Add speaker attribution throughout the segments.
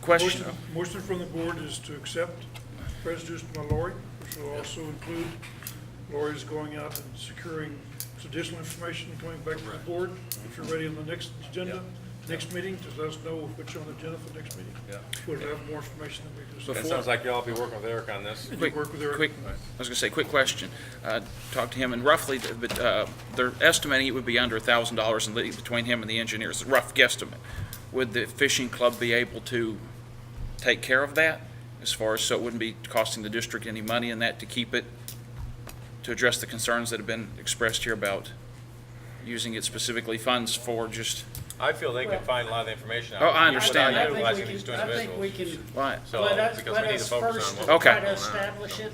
Speaker 1: Question.
Speaker 2: Motion from the board is to accept presentation by Lori, which will also include Lori's going out and securing some additional information and coming back to the board. If you're ready on the next agenda, next meeting, just let us know what's on the agenda for next meeting.
Speaker 3: Yeah.
Speaker 2: We'll have more information than we
Speaker 3: It
Speaker 2: just.
Speaker 3: sounds like y'all be working with Eric on this.
Speaker 1: Quick,
Speaker 2: work with Eric.
Speaker 1: quick, I was gonna say, quick question. Talked to him, and roughly, but they're estimating it would be under $1,000 in between him and the engineers, a rough guesstimate. Would the fishing club be able to take care of that, as far as, so it wouldn't be costing the district any money in that to keep it, to address the concerns that have been expressed here about using it specifically funds for just,
Speaker 3: I feel they can find a lot of the information out.
Speaker 1: Oh, I understand
Speaker 3: without
Speaker 1: that.
Speaker 3: utilizing these two
Speaker 4: I think we
Speaker 3: individuals.
Speaker 4: can,
Speaker 1: right,
Speaker 3: So,
Speaker 4: let
Speaker 3: because we need to
Speaker 4: us
Speaker 3: focus
Speaker 4: first
Speaker 3: on what.
Speaker 1: Okay.
Speaker 4: try to establish it,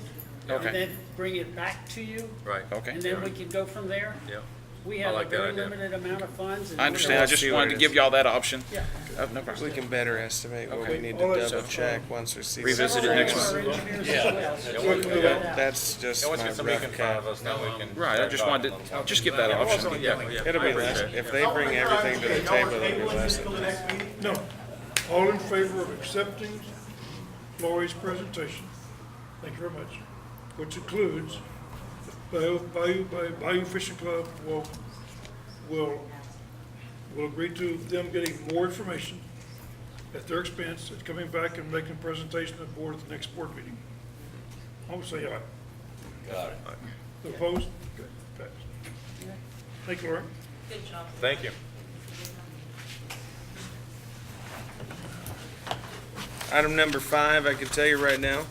Speaker 1: Okay.
Speaker 4: and then bring it back to you,
Speaker 3: Right.
Speaker 1: okay.
Speaker 4: and then we can go from there.
Speaker 3: Yeah.
Speaker 4: We
Speaker 3: I
Speaker 4: have a
Speaker 3: like that
Speaker 4: very
Speaker 3: idea.
Speaker 4: limited amount of funds. and
Speaker 1: I understand, I
Speaker 5: We'll
Speaker 1: just
Speaker 5: see
Speaker 1: wanted
Speaker 5: what
Speaker 1: to
Speaker 5: it
Speaker 1: give
Speaker 5: is.
Speaker 1: y'all that option.
Speaker 4: Yeah.
Speaker 1: No problem.
Speaker 5: We can better estimate what
Speaker 1: Okay.
Speaker 5: we need to
Speaker 2: All that
Speaker 5: double
Speaker 2: stuff.
Speaker 5: check once we see.
Speaker 1: Revisit it
Speaker 4: Several
Speaker 1: next
Speaker 4: of our
Speaker 1: month.
Speaker 4: engineers as well.
Speaker 3: Yeah,
Speaker 2: Work with it out.
Speaker 5: That's just
Speaker 3: And once we
Speaker 5: my
Speaker 3: get somebody
Speaker 5: rough
Speaker 3: in front
Speaker 5: cut.
Speaker 3: of us, then we can.
Speaker 1: Right, I just wanted to, just give that option.
Speaker 3: Yeah.
Speaker 5: It'll be less, if they bring everything to the table, it'll be less than this.
Speaker 2: No. All in favor of accepting Lori's presentation? Thank you very much. Which includes Bayou Fishing Club will agree to them getting more information at their expense and coming back and making a presentation to the board at the next board meeting. I would say aye.
Speaker 3: Got it.
Speaker 2: Opposed? Good. Passed. Thank you, Lori.
Speaker 3: Thank you.
Speaker 5: Item number 5, I can tell you right now,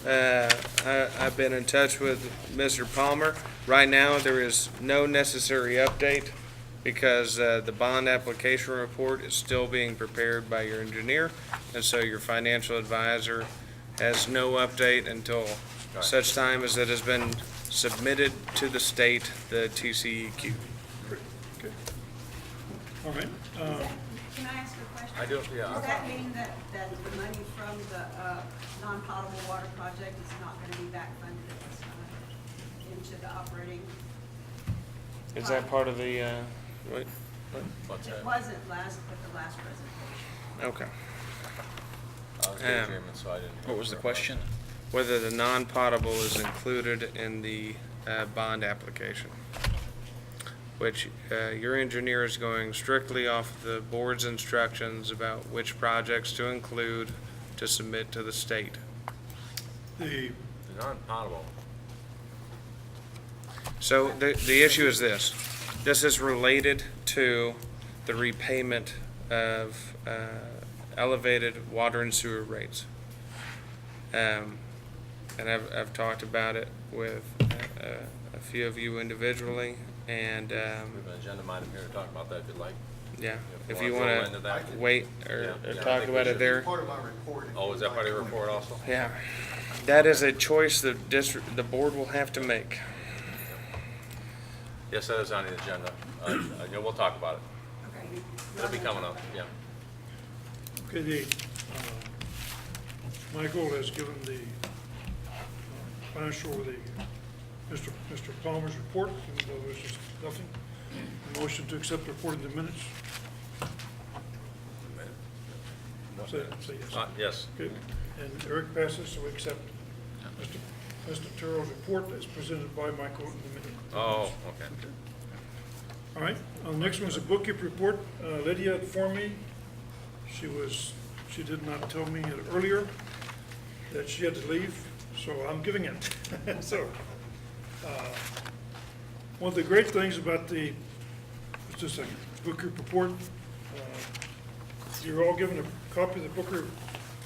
Speaker 5: I've been in touch with Mr. Palmer. Right now, there is no necessary update because the bond application report is still being prepared by your engineer, and so your financial advisor has no update until such time as it has been submitted to the state, the TCEQ.
Speaker 2: Okay. All right.
Speaker 6: Can I ask a question?
Speaker 3: I do, yeah.
Speaker 6: Does that mean that the money from the non-potable water project is not going to be back funded at this time into the operating?
Speaker 5: Is that part of the, wait,
Speaker 3: What's
Speaker 6: It
Speaker 3: that?
Speaker 6: wasn't at the last presentation.
Speaker 5: okay.
Speaker 3: I was daydreaming, so I didn't.
Speaker 1: What was the question?
Speaker 5: Whether the non-potable is included in the bond application, which your engineer is going strictly off the board's instructions about which projects to include to submit to the state.
Speaker 2: The,
Speaker 3: The non-potable.
Speaker 5: So the issue is this. This is related to the repayment of elevated water and sewer rates. And I've talked about it with a few of you individually, and
Speaker 3: We have an agenda item here to talk about that if you'd like.
Speaker 5: yeah,
Speaker 3: If
Speaker 5: if
Speaker 3: you
Speaker 5: you
Speaker 3: wanna
Speaker 5: want
Speaker 3: throw into
Speaker 5: to
Speaker 3: that.
Speaker 5: wait or
Speaker 3: Yeah, yeah, I
Speaker 5: talk
Speaker 3: think
Speaker 5: about
Speaker 3: we
Speaker 5: it
Speaker 3: should.
Speaker 5: there.
Speaker 7: Part of my report. if
Speaker 3: Oh,
Speaker 7: you'd
Speaker 3: is that
Speaker 7: like
Speaker 3: part of
Speaker 7: to
Speaker 3: your
Speaker 7: read.
Speaker 3: report also?
Speaker 5: Yeah, that is a choice the board will have to make.
Speaker 3: Yes, that is on the agenda. Yeah, we'll talk about it.
Speaker 6: Okay.
Speaker 3: It'll be coming up, yeah.
Speaker 2: okay, Michael has given the financial, Mr. Palmer's report, even though there's just nothing. A motion to accept the report in the minutes. Say yes.
Speaker 3: Yes.
Speaker 2: Okay, and Eric passes, so we accept Mr. Turrell's report as presented by Michael in the minute.
Speaker 3: Oh, okay.
Speaker 2: All right, the next one's a bookkeeper report. Lydia informed me, she did not tell me it earlier that she had to leave, so I'm giving it. So, one of the great things about just a bookkeeper report, you're all given a copy of the Booker,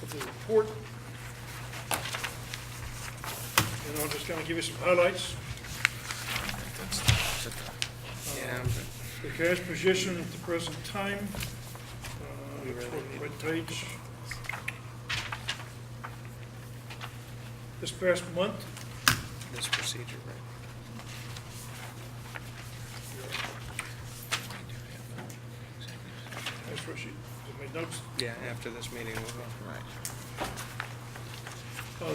Speaker 2: of the report. And I'll just kind of give you some highlights.
Speaker 5: Yeah,
Speaker 2: The cash position at the present time, what page? This past month,
Speaker 5: this procedure, right?
Speaker 2: that's what she made notes.
Speaker 5: Yeah, after this meeting, we'll go.
Speaker 1: Right.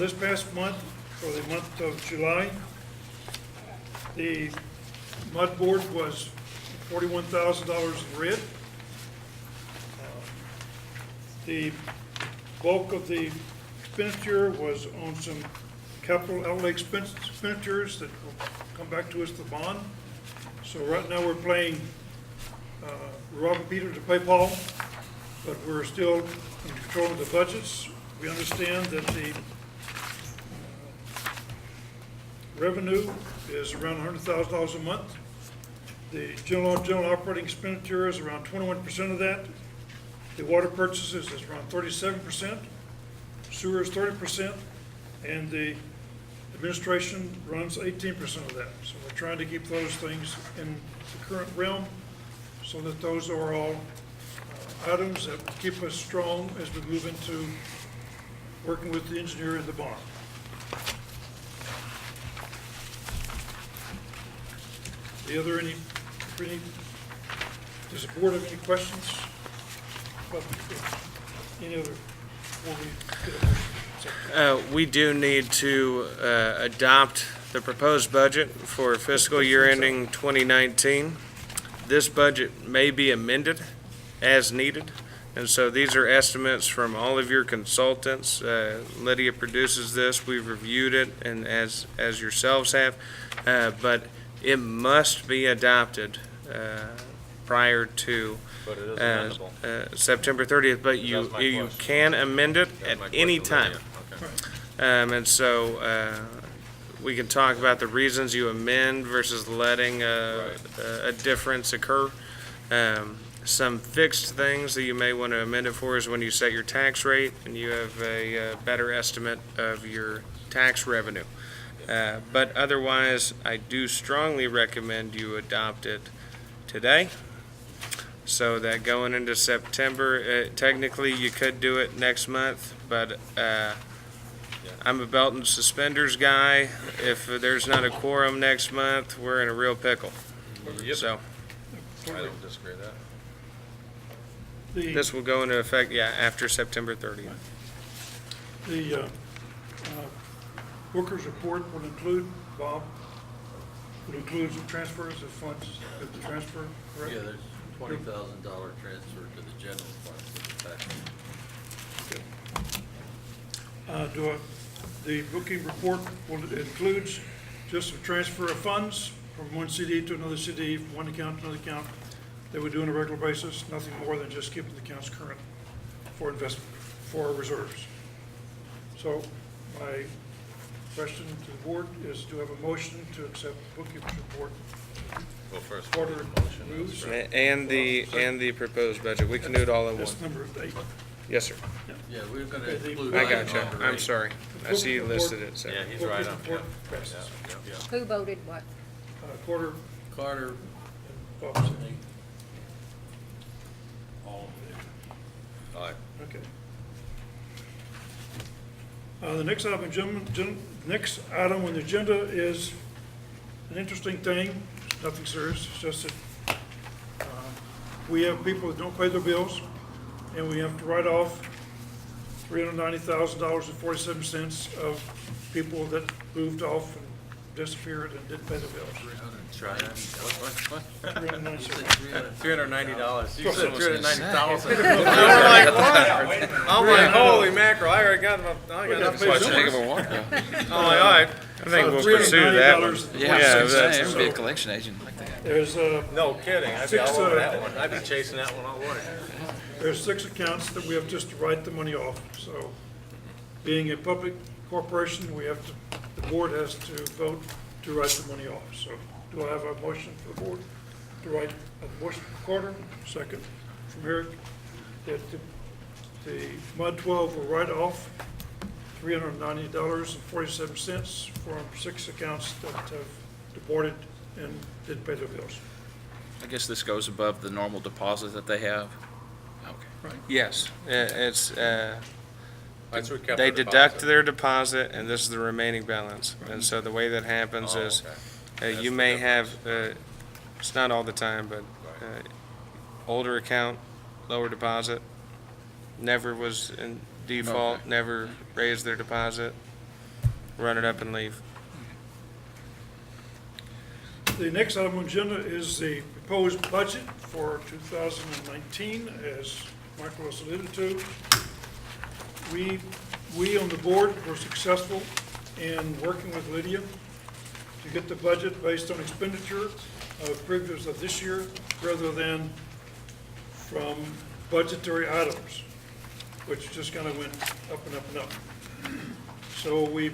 Speaker 2: This past month, for the month of July, the mud board was $41,000 in red. The bulk of the expenditure was on some capital outlay expenditures that will come back to us, the bond. So right now, we're playing Rob and Peter to pay Paul, but we're still in control of the budgets. We understand that the revenue is around $100,000 a month. The general operating expenditure is around 21% of that. The water purchases is around 37%, sewer is 30%, and the administration runs 18% of that. So we're trying to keep those things in the current realm so that those are all items that keep us strong as we move into working with the engineer and the bond. Does the board have any questions? About any other, before we get a motion?
Speaker 5: We do need to adopt the proposed budget for fiscal year ending 2019. This budget may be amended as needed, and so these are estimates from all of your consultants. Lydia produces this, we've reviewed it, and as yourselves have, but it must be adopted prior to
Speaker 3: But it is amendable.
Speaker 5: September 30th, but you
Speaker 3: That's my
Speaker 5: you
Speaker 3: question.
Speaker 5: can amend it
Speaker 3: That's
Speaker 5: at
Speaker 3: my
Speaker 5: any
Speaker 3: question,
Speaker 5: time.
Speaker 3: Lydia. Okay.
Speaker 5: And so we can talk about the reasons you amend versus letting a difference occur. Some fixed things that you may want to amend it for is when you set your tax rate and you have a better estimate of your tax revenue. But otherwise, I do strongly recommend you adopt it today, so that going into September, technically you could do it next month, but I'm a belt and suspenders guy. If there's not a quorum next month, we're in a real pickle. So
Speaker 3: I don't disagree with that.
Speaker 2: The-
Speaker 5: this will go into effect, after September 30th.
Speaker 2: The Booker's report will include, Bob, will include some transfers of funds at the transfer, correct?
Speaker 7: Yeah, there's $20,000 transfer to the general fund for the tax.
Speaker 2: The booking report includes just a transfer of funds from one CD to another CD, from one account to another account, that we do on a regular basis, nothing more than just keeping the accounts current for investment, for reserves. So my question to the board is, do I have a motion to accept the bookkeeper's report?
Speaker 3: Go first.
Speaker 2: Quarter
Speaker 3: Motion.
Speaker 2: moves.
Speaker 5: And the proposed budget. We can do it all at once.
Speaker 2: That's number 8.
Speaker 5: Yes, sir.
Speaker 7: Yeah, we're gonna
Speaker 2: Okay, the-
Speaker 7: include.
Speaker 5: I
Speaker 7: item
Speaker 5: got you.
Speaker 7: number
Speaker 5: I'm
Speaker 7: eight.
Speaker 5: sorry. I see you listed it, so.
Speaker 3: Yeah, he's right on.
Speaker 2: Report passes.
Speaker 3: Yeah.
Speaker 8: Who voted what?
Speaker 2: Quarter,
Speaker 7: Carter,
Speaker 2: Bob said.
Speaker 7: all in favor.
Speaker 3: Aye.
Speaker 2: Okay. The next next item on the agenda is an interesting thing, nothing serious, it's just that we have people that don't pay their bills, and we have to write off $390,000.47 of people that moved off and disappeared and didn't pay their bills.
Speaker 3: $390. You said $390,000.
Speaker 5: I'm like, holy mackerel, I already got
Speaker 2: got
Speaker 5: the
Speaker 2: paid
Speaker 1: Heck of a walk.
Speaker 5: I'm like, all right, I think we'll pursue that one.
Speaker 1: Yeah, I was gonna say,
Speaker 5: that's-
Speaker 1: it would be a collection agent like that.
Speaker 2: There's,
Speaker 3: No kidding. I'd be all over that one. I'd be chasing that one all morning.
Speaker 2: there's 6 accounts that we have just to write the money off. So being a public corporation, the board has to vote to write the money off. So do I have a motion for the board to write a motion from Carter, second from Eric, that the MUD 12 will write off $390.47 from 6 accounts that have deported and didn't pay their bills.
Speaker 1: I guess this goes above the normal deposit that they have. Okay.
Speaker 5: Yes, it's,
Speaker 3: That's what kept
Speaker 5: they
Speaker 3: the
Speaker 5: deduct
Speaker 3: deposit.
Speaker 5: their deposit, and this is the remaining balance. And so the way that happens
Speaker 3: Oh,
Speaker 5: is,
Speaker 3: okay.
Speaker 5: you
Speaker 3: the
Speaker 5: may have,
Speaker 3: difference.
Speaker 5: it's not all the time, but older account, lower deposit, never was in default,
Speaker 1: Okay.
Speaker 5: never raised their deposit, run it up and leave.
Speaker 2: The next item on the agenda is the proposed budget for 2019, as Michael has alluded to. we on the board were successful in working with Lydia to get the budget based on expenditure of previous of this year rather than from budgetary items, which just kind of went up and up and up. So we,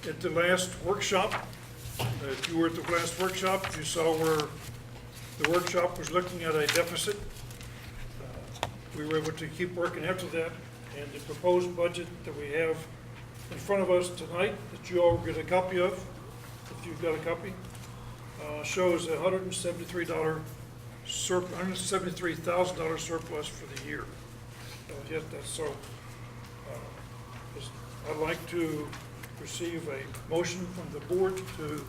Speaker 2: at the last workshop, if you were at the last workshop, you saw where the workshop was looking at a deficit. We were able to keep working after that, and the proposed budget that we have in front of us tonight, that you all get a copy of, if you've got a copy, shows $173 $173,000 surplus for the year. Yes, that's so. I'd like to receive a motion from the board to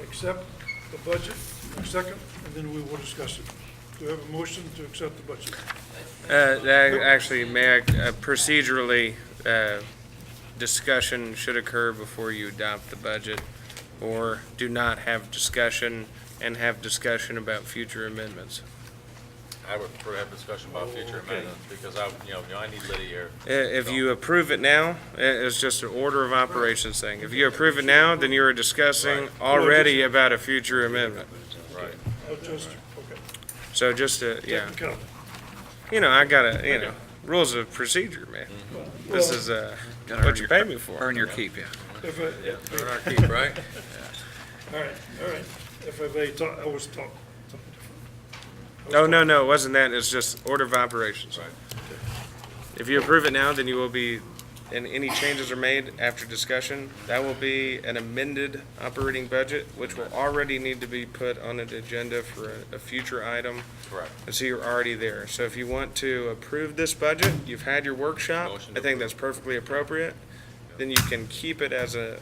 Speaker 2: accept the budget in a second, and then we will discuss it. Do we have a motion to accept the budget?
Speaker 5: Actually, may I, procedurally, discussion should occur before you adopt the budget, or do not have discussion and have discussion about future amendments.
Speaker 3: I would prefer to have discussion about future amendments, because I need Lydia here.
Speaker 5: If you approve it now, it's just an order of operations thing. If you approve it now, then you're discussing already about a future amendment.
Speaker 3: Right.
Speaker 2: Just, okay.
Speaker 5: So just, yeah,
Speaker 2: Technicality.
Speaker 5: I gotta, rules of procedure, man. This is,
Speaker 1: Gotta
Speaker 5: what
Speaker 1: earn
Speaker 5: you
Speaker 1: your-
Speaker 5: pay me for.
Speaker 1: Earn your keep, yeah.
Speaker 2: If I,
Speaker 3: Earn our keep, right?
Speaker 2: all right. If I may talk, I was talking something different.
Speaker 5: Oh, no, it wasn't that. It's just order of operations.
Speaker 3: Right.
Speaker 5: If you approve it now, then you will be, and any changes are made after discussion, that will be an amended operating budget, which will already need to be put on an agenda for a future item.
Speaker 3: Correct.
Speaker 5: And so you're already there. So if you want to approve this budget, you've had your workshop,
Speaker 3: Motion to
Speaker 5: I think that's perfectly appropriate, then you can keep it as a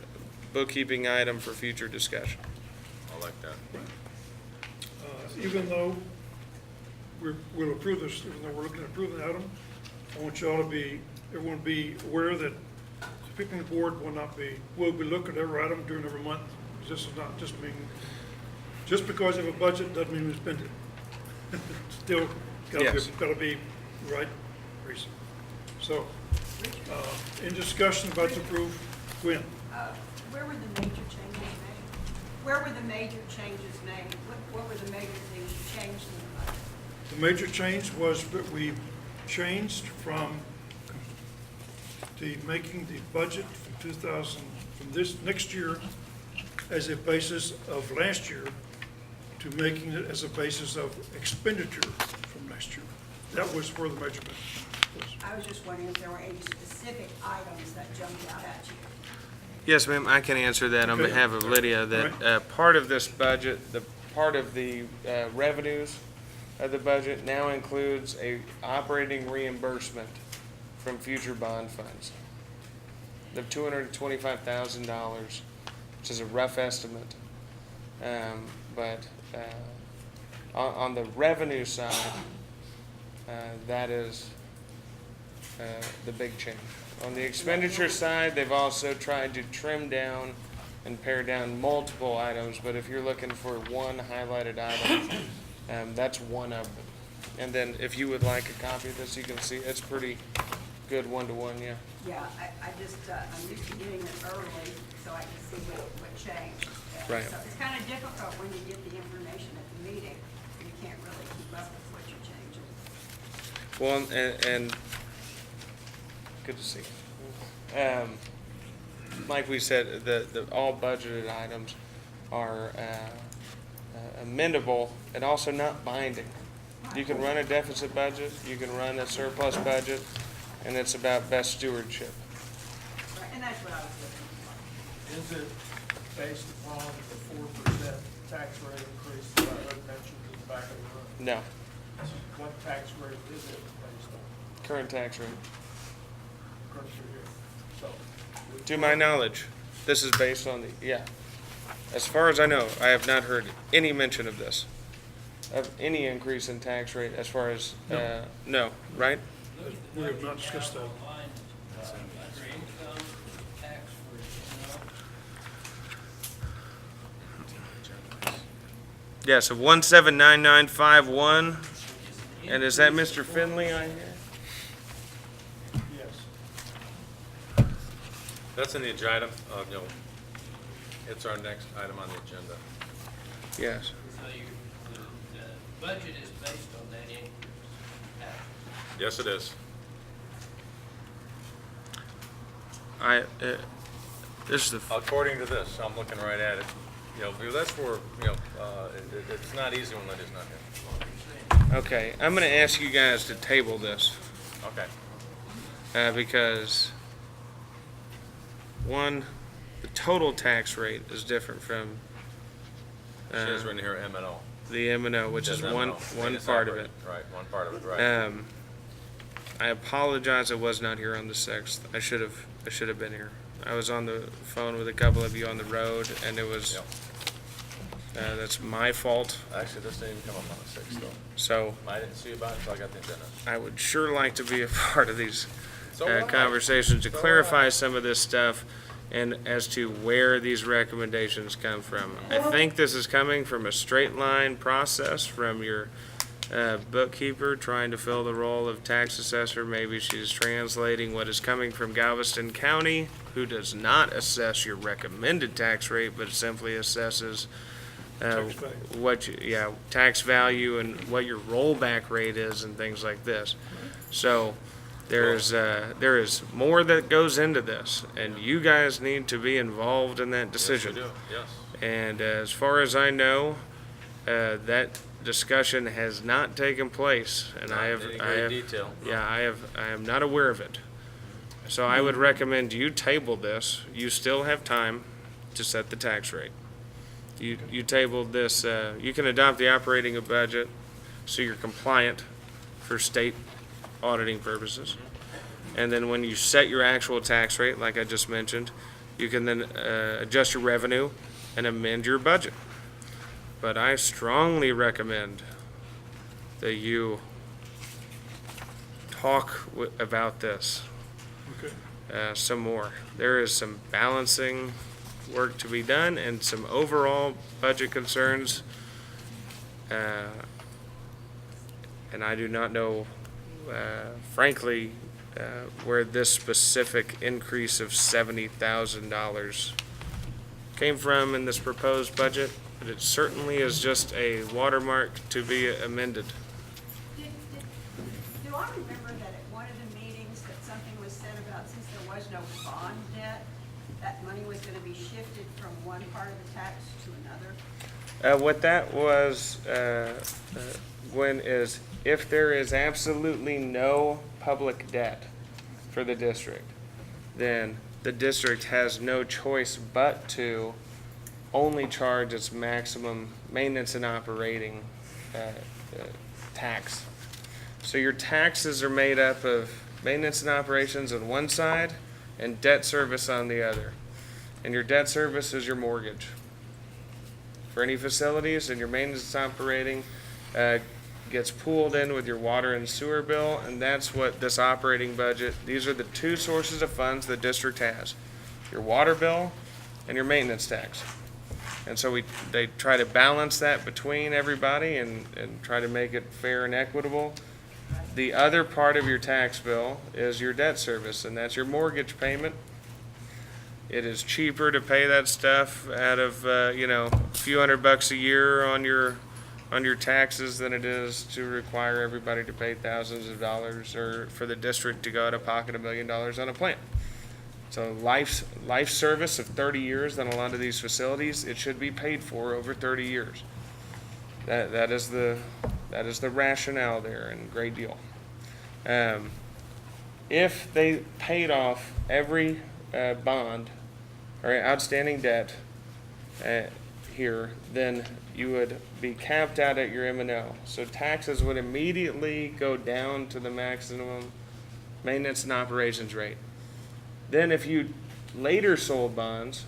Speaker 5: bookkeeping item for future discussion.
Speaker 3: I like that.
Speaker 2: Even though we'll approve this, even though we're looking at approving the item, I want you all to be, everyone be aware that the people on the board will be looking at every item during every month. This is not just being, just because of a budget doesn't mean we spend it. Still
Speaker 5: Yes.
Speaker 2: gotta be right reason. So, in discussion about to approve, Gwen,
Speaker 6: Where were the major changes made? Where were the major changes made? What were the major things you changed in the budget?
Speaker 2: the major change was that we changed from making the budget from from this next year as a basis of last year to making it as a basis of expenditure from next year. That was where the major was.
Speaker 6: I was just wondering if there were any specific items that jumped out at you.
Speaker 5: Yes, ma'am, I can answer that on
Speaker 2: Okay.
Speaker 5: behalf of Lydia, that part of this budget, the part of the revenues of the budget now includes a operating reimbursement from future bond funds of $225,000, which is a rough estimate. But on the revenue side, that is the big change. On the expenditure side, they've also tried to trim down and pare down multiple items, but if you're looking for one highlighted item, that's one of them. And then if you would like a copy of this, you can see it's pretty good one-to-one, yeah.
Speaker 6: Yeah, I'm used to getting it early so I can see what changed.
Speaker 5: Right.
Speaker 6: So it's kind of difficult when you get the information at the meeting. You can't really keep up with what you're changing.
Speaker 5: Well, and good to see you. Like we said, the all budgeted items are amendable and also not binding. You can run a deficit budget, you can run a surplus budget, and it's about best stewardship.
Speaker 6: Right, and that's what I was looking for.
Speaker 8: Is it based upon the 4% tax rate increase that I heard mentioned in the back of the room?
Speaker 5: No,
Speaker 8: What tax rate is it based on?
Speaker 5: current tax rate.
Speaker 8: According to here. So,
Speaker 5: To my knowledge, this is based on yeah. As far as I know, I have not heard any mention of this, of any increase in tax rate as far as, no, right?
Speaker 2: We have not discussed that.
Speaker 5: Yes, of 179951, and is that Mr. Finley I hear?
Speaker 8: yes.
Speaker 3: That's in the agenda, you know, it's our next item on the agenda.
Speaker 5: Yes.
Speaker 9: So the budget is based on that increase.
Speaker 3: Yes, it is.
Speaker 5: This is the,
Speaker 3: According to this, I'm looking right at it, you know, that's where, you know, it's not easy when Lydia's not here.
Speaker 5: okay, I'm gonna ask you guys to table this,
Speaker 3: Okay.
Speaker 5: because one, the total tax rate is different from,
Speaker 3: She has written here M and O.
Speaker 5: the M and O, which is one part of it.
Speaker 3: Right, one part of it, right.
Speaker 5: I apologize, I was not here on the 6th. I should have been here. I was on the phone with a couple of you on the road, and it was, that's my fault.
Speaker 3: Actually, this didn't even come up on the 6th, though.
Speaker 5: So
Speaker 3: I didn't see about it until I got the agenda.
Speaker 5: I would sure like to be a part of these
Speaker 3: So would I.
Speaker 5: conversations to
Speaker 3: So would
Speaker 5: clarify
Speaker 3: I.
Speaker 5: some of this stuff and as to where these recommendations come from. I think this is coming from a straight line process from your bookkeeper trying to fill the role of tax assessor. Maybe she's translating what is coming from Galveston County, who does not assess your recommended tax rate, but simply assesses
Speaker 2: Tax value.
Speaker 5: tax value and what your rollback rate is and things like this. So there is more that goes into this, and you guys need to be involved in that decision.
Speaker 3: Yes, we do, yes.
Speaker 5: And as far as I know, that discussion has not taken place, and
Speaker 3: Not
Speaker 5: I have,
Speaker 3: in
Speaker 5: I
Speaker 3: great
Speaker 5: have,
Speaker 3: detail.
Speaker 5: yeah, I am not aware of it. So I would recommend you table this. You still have time to set the tax rate. You tabled this, you can adopt the operating budget so you're compliant for state auditing purposes. And then when you set your actual tax rate, like I just mentioned, you can then adjust your revenue and amend your budget. But I strongly recommend that you talk about this
Speaker 2: Okay.
Speaker 5: some more. There is some balancing work to be done and some overall budget concerns. And I do not know, frankly, where this specific increase of $70,000 came from in this proposed budget, but it certainly is just a watermark to be amended.
Speaker 6: Do I remember that at one of the meetings that something was said about since there was no bond debt, that money was gonna be shifted from one part of the tax to another?
Speaker 5: What that was, Gwen, is if there is absolutely no public debt for the district, then the district has no choice but to only charge its maximum maintenance and operating tax. So your taxes are made up of maintenance and operations on one side and debt service on the other. And your debt service is your mortgage for any facilities, and your maintenance operating gets pooled in with your water and sewer bill, and that's what this operating budget, these are the two sources of funds the district has, your water bill and your maintenance tax. And so they try to balance that between everybody and try to make it fair and equitable. The other part of your tax bill is your debt service, and that's your mortgage payment. It is cheaper to pay that stuff out of, a few $100 a year on your taxes than it is to require everybody to pay thousands of dollars or for the district to go out of pocket $1 million on a plant. So life service of 30 years on a lot of these facilities, it should be paid for over 30 years. That is the rationale there, and great deal. If they paid off every bond or outstanding debt here, then you would be capped out at your M&O. So taxes would immediately go down to the maximum maintenance and operations rate. Then if you later sold bonds,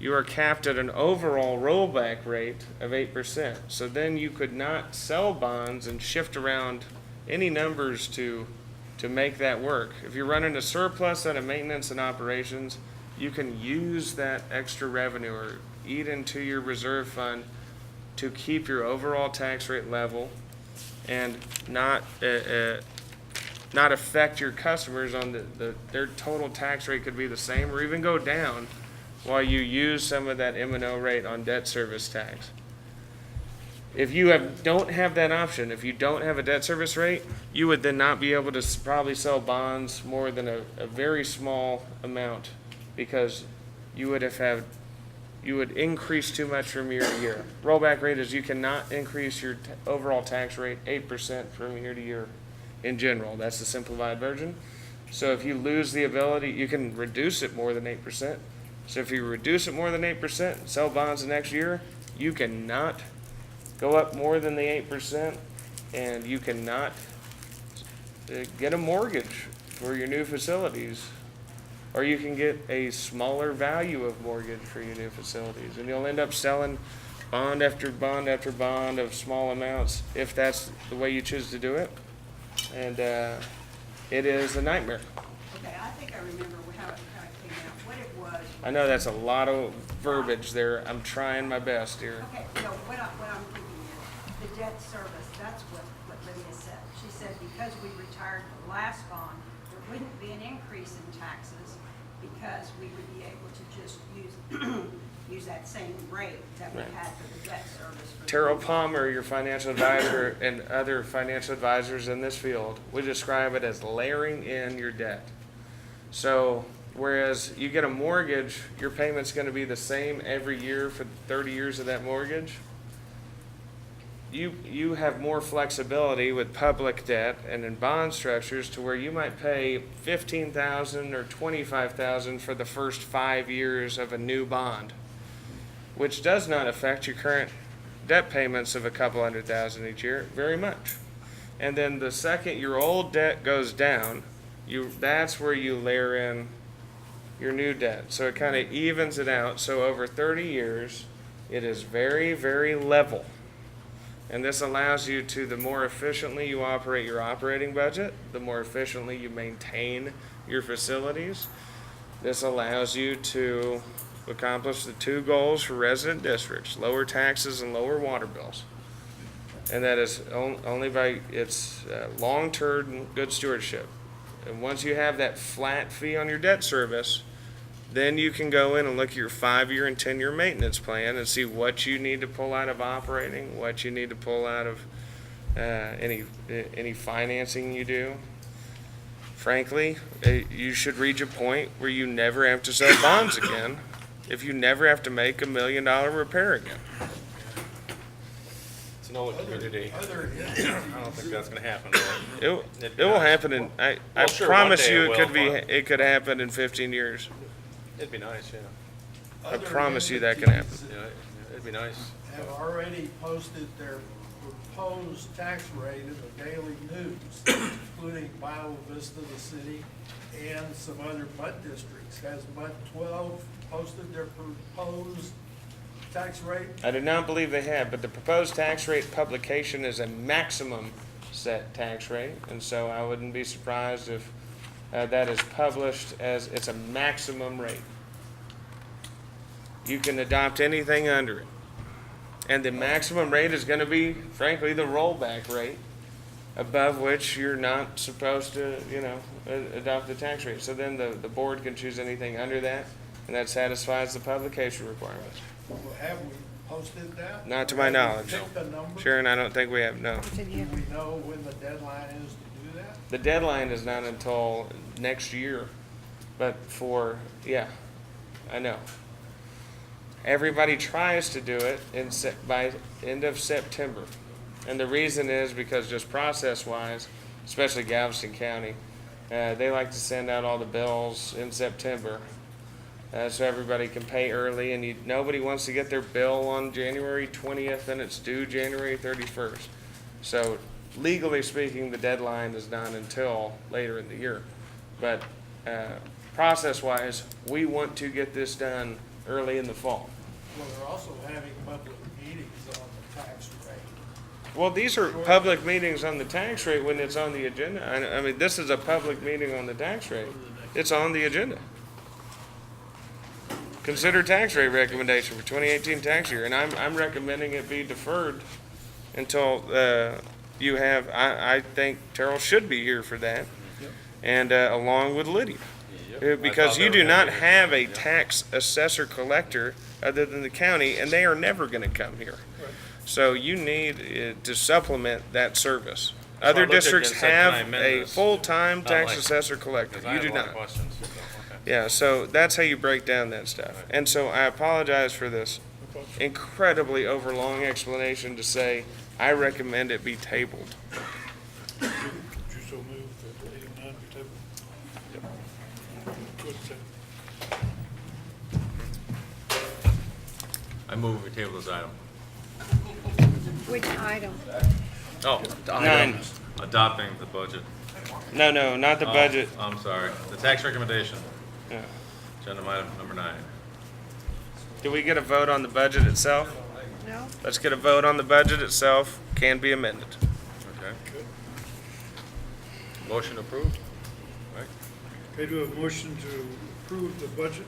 Speaker 5: you are capped at an overall rollback rate of 8%. So then you could not sell bonds and shift around any numbers to make that work. If you're running a surplus out of maintenance and operations, you can use that extra revenue or eat into your reserve fund to keep your overall tax rate level and not not affect your customers on their total tax rate could be the same or even go down while you use some of that M&O rate on debt service tax. If you don't have that option, if you don't have a debt service rate, you would then not be able to probably sell bonds more than a very small amount, because you would increase too much from year to year. Rollback rate is you cannot increase your overall tax rate 8% from year to year in general. That's the simplified version. So if you lose the ability, you can reduce it more than 8%. So if you reduce it more than 8% and sell bonds the next year, you cannot go up more than the 8%, and you cannot get a mortgage for your new facilities. Or you can get a smaller value of mortgage for your new facilities, and you'll end up selling bond after bond after bond of small amounts if that's the way you choose to do it. And it is a nightmare.
Speaker 6: Okay, I think I remember how it came out, what it was.
Speaker 5: I know that's a lot of verbiage there. I'm trying my best here.
Speaker 6: Okay, no, what I'm thinking is, the debt service, that's what Lydia said. She said because we retired the last bond, there wouldn't be an increase in taxes because we would be able to just use that same rate that we
Speaker 5: Right.
Speaker 6: had for the debt service. for the
Speaker 5: Terrell
Speaker 6: new bond.
Speaker 5: Palmer, your financial advisor, and other financial advisors in this field would describe it as layering in your debt. So whereas you get a mortgage, your payment's going to be the same every year for 30 years of that mortgage. You have more flexibility with public debt and in bond structures to where you might pay $15,000 or $25,000 for the first 5 years of a new bond, which does not affect your current debt payments of a couple $100,000 each year very much. And then the second your old debt goes down, that's where you layer in your new debt. So it kind of evens it out. So over 30 years, it is very, very level. And this allows you to, the more efficiently you operate your operating budget, the more efficiently you maintain your facilities. This allows you to accomplish the two goals for resident districts: lower taxes and lower water bills. And that is only by its long-term good stewardship. And once you have that flat fee on your debt service, then you can go in and look at your 5-year and 10-year maintenance plan and see what you need to pull out of operating, what you need to pull out of any financing you do. Frankly, you should reach a point where you never have to sell bonds again if you never have to make $1 million repair again.
Speaker 3: It's an old community.
Speaker 8: Other
Speaker 3: I don't think that's gonna happen. though.
Speaker 5: It will happen in, I
Speaker 3: Well, sure,
Speaker 5: promise
Speaker 3: one day
Speaker 5: you
Speaker 3: it
Speaker 5: it
Speaker 3: will,
Speaker 5: could be,
Speaker 3: but-
Speaker 5: it could happen in 15 years.
Speaker 3: It'd be nice, yeah.
Speaker 5: I promise you that can happen.
Speaker 3: Yeah, it'd be nice.
Speaker 8: Have already posted their proposed tax rate in the Daily News, including Bio Vista, the city, and some other MUD districts. Has MUD 12 posted their proposed tax rate?
Speaker 5: I do not believe they have, but the proposed tax rate publication is a maximum set tax rate, and so I wouldn't be surprised if that is published as it's a maximum rate. You can adopt anything under it. And the maximum rate is gonna be, frankly, the rollback rate, above which you're not supposed to, adopt the tax rate. So then the board can choose anything under that, and that satisfies the publication requirements.
Speaker 8: Well, have we posted that?
Speaker 5: Not to my knowledge.
Speaker 8: Picked a number?
Speaker 5: Sharon, I don't think we have, no.
Speaker 8: Do we know when the deadline is to do that?
Speaker 5: The deadline is not until next year, but I know. Everybody tries to do it by end of September. And the reason is because just process-wise, especially Galveston County, they like to send out all the bills in September. So everybody can pay early, and nobody wants to get their bill on January 20th and it's due January 31st. So legally speaking, the deadline is not until later in the year. But process-wise, we want to get this done early in the fall.
Speaker 8: Well, they're also having public meetings on the tax rate.
Speaker 5: Well, these are public meetings on the tax rate when it's on the agenda. I mean, this is a public meeting on the tax rate. It's on the agenda. Consider tax rate recommendation for 2018 tax year, and I'm recommending it be deferred until you have, I think Terrell should be here for that. and along with Lydia.
Speaker 3: Yep.
Speaker 5: Because
Speaker 3: I thought
Speaker 5: you
Speaker 3: they
Speaker 5: do
Speaker 3: were
Speaker 5: not
Speaker 3: gonna be
Speaker 5: have
Speaker 3: here.
Speaker 5: a
Speaker 3: Yeah.
Speaker 5: tax assessor collector other than the county, and they are never gonna come here. So you need to supplement that service.
Speaker 3: So I
Speaker 5: Other
Speaker 3: looked at
Speaker 5: districts
Speaker 3: this and said, "Can I
Speaker 5: have
Speaker 3: amend
Speaker 5: a
Speaker 3: this?"
Speaker 5: full-time
Speaker 3: Not
Speaker 5: tax
Speaker 3: like-
Speaker 5: assessor collector.
Speaker 3: 'Cause I
Speaker 5: You
Speaker 3: had
Speaker 5: do
Speaker 3: a lot of
Speaker 5: not.
Speaker 3: questions, so, okay.
Speaker 5: Yeah, so that's how you break down that stuff. And so I apologize for this incredibly overlong explanation to say, I recommend it be tabled.
Speaker 2: Would you so move that 89 be tabled? Good,
Speaker 3: I move we table this item.
Speaker 6: Which item?
Speaker 3: Oh,
Speaker 5: Nine.
Speaker 3: adopting the budget.
Speaker 5: No, not the
Speaker 3: Oh,
Speaker 5: budget.
Speaker 3: I'm sorry, the tax recommendation,
Speaker 5: Yeah.
Speaker 3: agenda item number 9.
Speaker 5: Do we get a vote on the budget itself?
Speaker 6: No?
Speaker 5: Let's get a vote on the budget itself. Can be amended.
Speaker 3: Okay. Motion approved? Right?
Speaker 2: Okay, do we have a motion to approve the budget?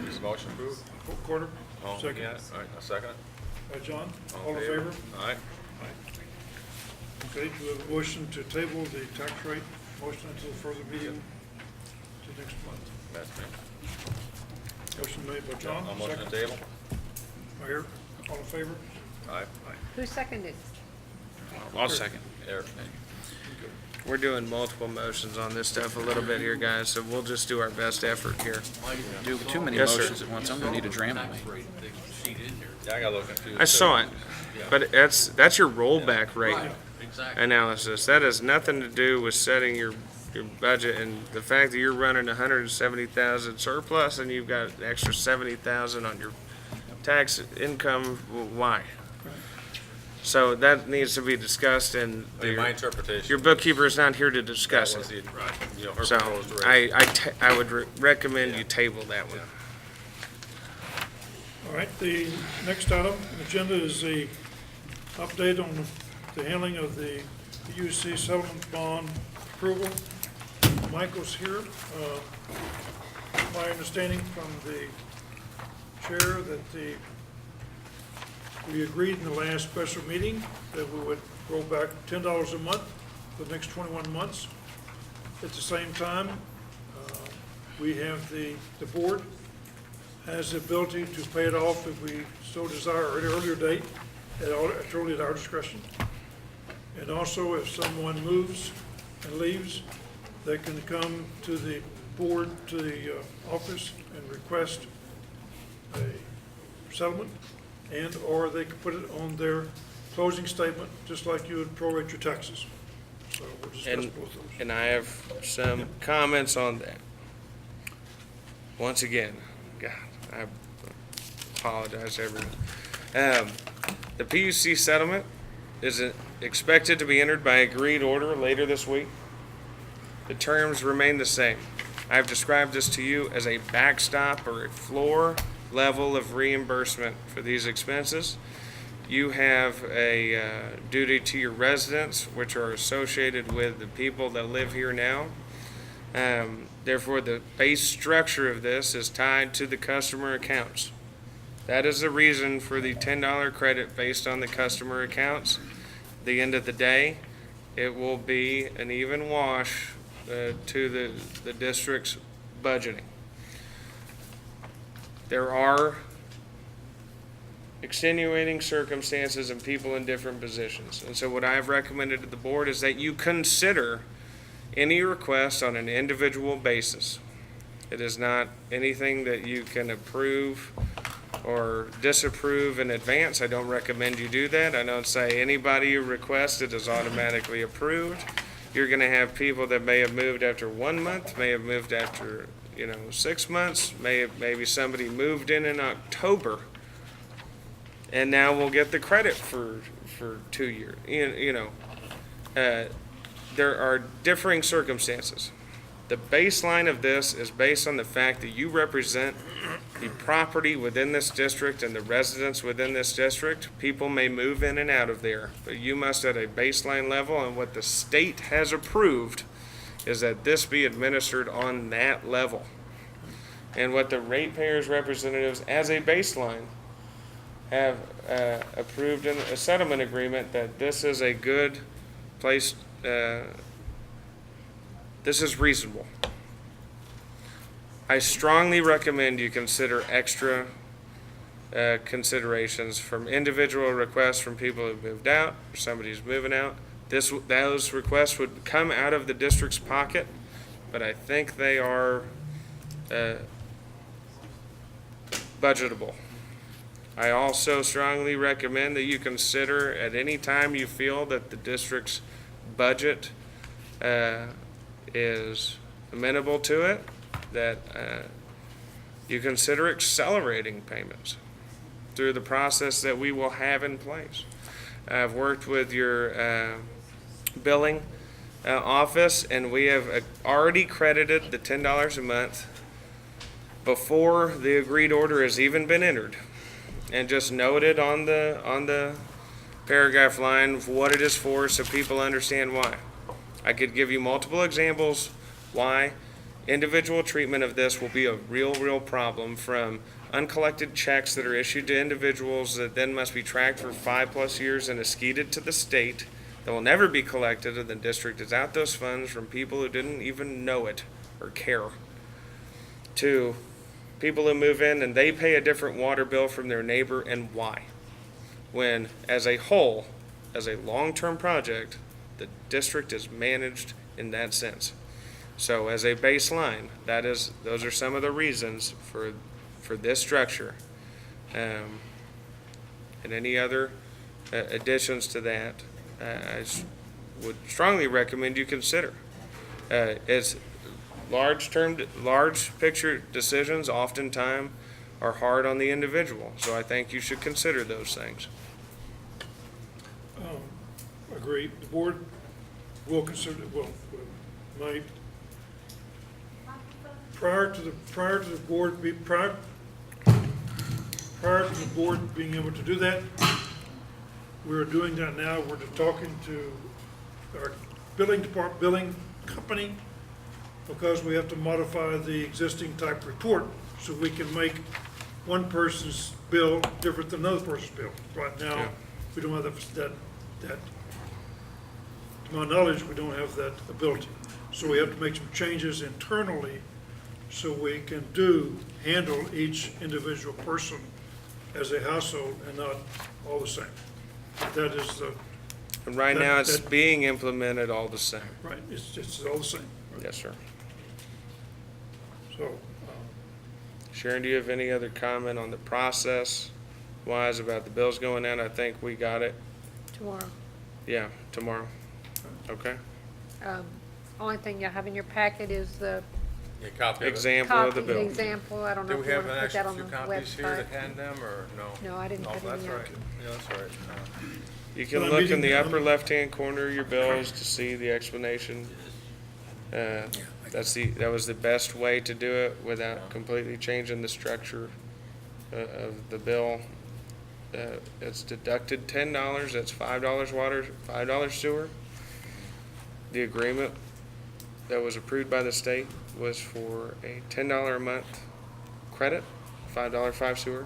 Speaker 3: Is the motion approved?
Speaker 2: Quarter?
Speaker 3: Oh,
Speaker 2: Second.
Speaker 3: yeah, all right, a second.
Speaker 2: By John? All in favor?
Speaker 3: All right.
Speaker 2: Okay, do we have a motion to table the tax rate motion until further meeting to next month?
Speaker 3: That's me.
Speaker 2: Motion made by John,
Speaker 3: I'll motion to
Speaker 2: second.
Speaker 3: table.
Speaker 2: Mayor, all in favor?
Speaker 3: Aye.
Speaker 6: Who seconded?
Speaker 1: I'll second.
Speaker 3: Eric.
Speaker 5: We're doing multiple motions on this stuff a little bit here, guys, so we'll just do our best effort here.
Speaker 1: Do too many
Speaker 5: Yes, sir.
Speaker 1: motions at once, I'm gonna need a Dramamine.
Speaker 9: Tax rate, the sheet in there.
Speaker 3: Yeah, I got a little confused.
Speaker 5: I saw it, but that's your rollback rate
Speaker 9: Exactly.
Speaker 5: analysis. That has nothing to do with setting your budget, and the fact that you're running 170,000 surplus and you've got an extra 70,000 on your tax income, why? So that needs to be discussed, and
Speaker 3: I mean, my interpretation.
Speaker 5: your bookkeeper is not here to
Speaker 3: that
Speaker 5: discuss
Speaker 3: was
Speaker 5: it.
Speaker 3: the, you know, her
Speaker 5: So
Speaker 3: proposed rate.
Speaker 5: I would recommend you table that one.
Speaker 2: All right, the next item, on the agenda is the update on the handling of the PUC settlement bond approval. Michael's here. My understanding from the chair that we agreed in the last special meeting that we would roll back $10 a month for the next 21 months. At the same time, we have the board has the ability to pay it off if we so desire at an earlier date, totally at our discretion. And also, if someone moves and leaves, they can come to the board, to the office and request a settlement, and/or they can put it on their closing statement, just like you would prorate your taxes. So we'll discuss
Speaker 5: And,
Speaker 2: both those.
Speaker 5: and I have some comments on that. Once again, God, I apologize to everyone. The PUC settlement is expected to be entered by agreed order later this week. The terms remain the same. I've described this to you as a backstop or a floor level of reimbursement for these expenses. You have a duty to your residents, which are associated with the people that live here now. Therefore, the base structure of this is tied to the customer accounts. That is the reason for the $10 credit based on the customer accounts. At the end of the day, it will be an even wash to the district's budgeting. There are extenuating circumstances and people in different positions. And so what I've recommended to the board is that you consider any request on an individual basis. It is not anything that you can approve or disapprove in advance. I don't recommend you do that. I don't say anybody you request it is automatically approved. You're gonna have people that may have moved after 1 month, may have moved after, 6 months, maybe somebody moved in October, and now we'll get the credit for 2 years. There are differing circumstances. The baseline of this is based on the fact that you represent the property within this district and the residents within this district. People may move in and out of there, but you must at a baseline level, and what the state has approved is that this be administered on that level. And what the ratepayers representatives as a baseline have approved in a settlement agreement that this is a good place this is reasonable. I strongly recommend you consider extra considerations from individual requests from people who've moved out, or somebody's moving out. Those requests would come out of the district's pocket, but I think they are budgetable. I also strongly recommend that you consider at any time you feel that the district's budget is amenable to it, that you consider accelerating payments through the process that we will have in place. I've worked with your billing office, and we have already credited the $10 a month before the agreed order has even been entered, and just noted on the paragraph line what it is for, so people understand why. I could give you multiple examples why individual treatment of this will be a real problem, from uncollected checks that are issued to individuals that then must be tracked for 5+ years and escated to the state that will never be collected, and the district is out those funds from people who didn't even know it or care, to people who move in and they pay a different water bill from their neighbor, and why? When, as a whole, as a long-term project, the district is managed in that sense. So as a baseline, those are some of the reasons for this structure. And any other additions to that, I would strongly recommend you consider. It's large picture decisions oftentimes are hard on the individual, so I think you should consider those things.
Speaker 2: Agreed. The board will consider, might, prior to the board being able to do that, we're doing that now. We're talking to our billing company, because we have to modify the existing type report so we can make one person's bill different than another person's bill. Right now,
Speaker 5: Yeah.
Speaker 2: we don't have that, to my knowledge, we don't have that ability. So we have to make some changes internally so we can handle each individual person as a household and not all the same. That is the,
Speaker 5: And right now, it's being implemented all the same.
Speaker 2: right, it's all the same.
Speaker 5: Yes, sir.
Speaker 2: So,
Speaker 5: Sharon, do you have any other comment on the process wise about the bills going out? I think we got it.
Speaker 10: Tomorrow.
Speaker 5: Yeah, tomorrow. Okay.
Speaker 10: Only thing you have in your packet is the
Speaker 3: Yeah, copy of it.
Speaker 5: Example of
Speaker 10: copy,
Speaker 5: the
Speaker 10: the
Speaker 5: bill.
Speaker 10: example. I don't know
Speaker 3: Do
Speaker 10: if
Speaker 3: we
Speaker 10: you
Speaker 3: have
Speaker 10: want
Speaker 3: an
Speaker 10: to put that
Speaker 3: extra
Speaker 10: on
Speaker 3: few
Speaker 10: the
Speaker 3: copies here to
Speaker 10: website.
Speaker 3: hand them, or no?
Speaker 10: No, I didn't
Speaker 3: Oh,
Speaker 10: put
Speaker 3: that's
Speaker 10: any out.
Speaker 3: right. Yeah, that's right.
Speaker 5: You can
Speaker 2: But I'm
Speaker 5: look in the
Speaker 2: reading-
Speaker 5: upper left-hand corner of your bills to see the explanation. That was the best way to do it without completely changing the structure of the bill. It's deducted $10, that's $5 water, $5 sewer. The agreement that was approved by the state was for a $10 a month credit, $5 sewer,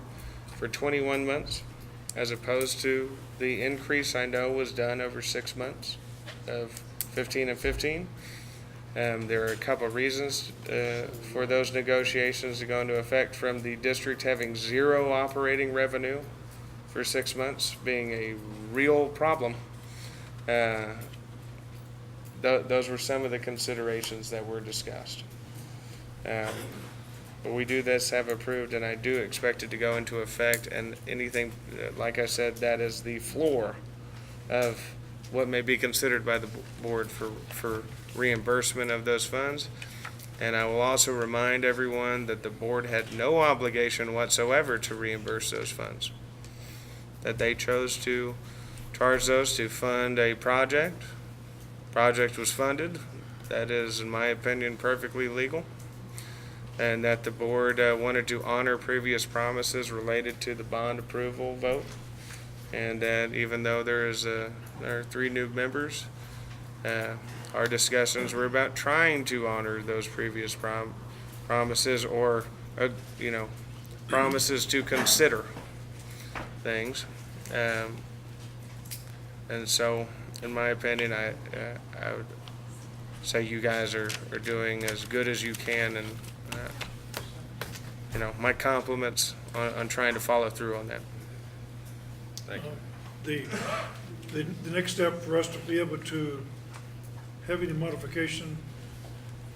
Speaker 5: for 21 months, as opposed to the increase I know was done over 6 months of 15 and 15. There are a couple of reasons for those negotiations to go into effect, from the district having zero operating revenue for 6 months being a real problem. Those were some of the considerations that were discussed. But we do have approved, and I do expect it to go into effect, and anything, like I said, that is the floor of what may be considered by the board for reimbursement of those funds. And I will also remind everyone that the board had no obligation whatsoever to reimburse those funds. That they chose to charge those to fund a project. Project was funded. That is, in my opinion, perfectly legal. And that the board wanted to honor previous promises related to the bond approval vote. And that even though there are 3 new members, our discussions were about trying to honor those previous promises, or promises to consider things. And so, in my opinion, I would say you guys are doing as good as you can, and, my compliments on trying to follow through on that.
Speaker 3: Thank you.
Speaker 2: The next step for us to be able to have any modification,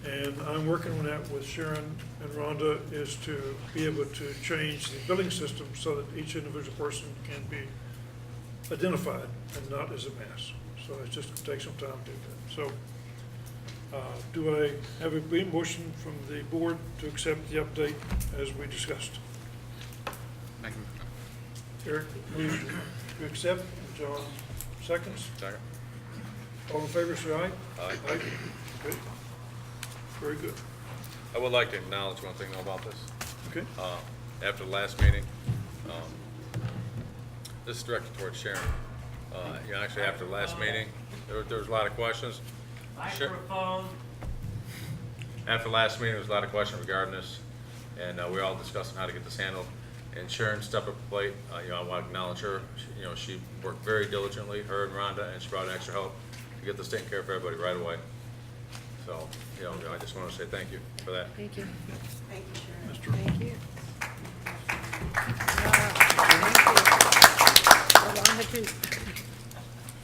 Speaker 2: and I'm working on that with Sharon and Rhonda, is to be able to change the billing system so that each individual person can be identified and not as a mass. So it's just gonna take some time to do that. So, do I have a motion from the board to accept the update as we discussed?
Speaker 1: Make a-
Speaker 2: Eric moves to accept, and John seconds.
Speaker 3: Second.
Speaker 2: All in favor, say aye.
Speaker 3: Aye.
Speaker 2: Okay. Very good.
Speaker 3: I would like to acknowledge one thing though about this.
Speaker 2: Okay.
Speaker 3: After the last meeting, this is directed towards Sharon. Actually, after the last meeting, there was a lot of questions.
Speaker 9: Microphone.
Speaker 3: After the last meeting, there was a lot of questions regarding this, and we were all discussing how to get this handled. And Sharon stepped up to the plate. I want to acknowledge her. She worked very diligently, her and Rhonda, and she brought extra help to get this taken care of for everybody right away. So, I just want to say thank you for that.
Speaker 10: Thank you.
Speaker 6: Thank you, Sharon.
Speaker 10: Thank you.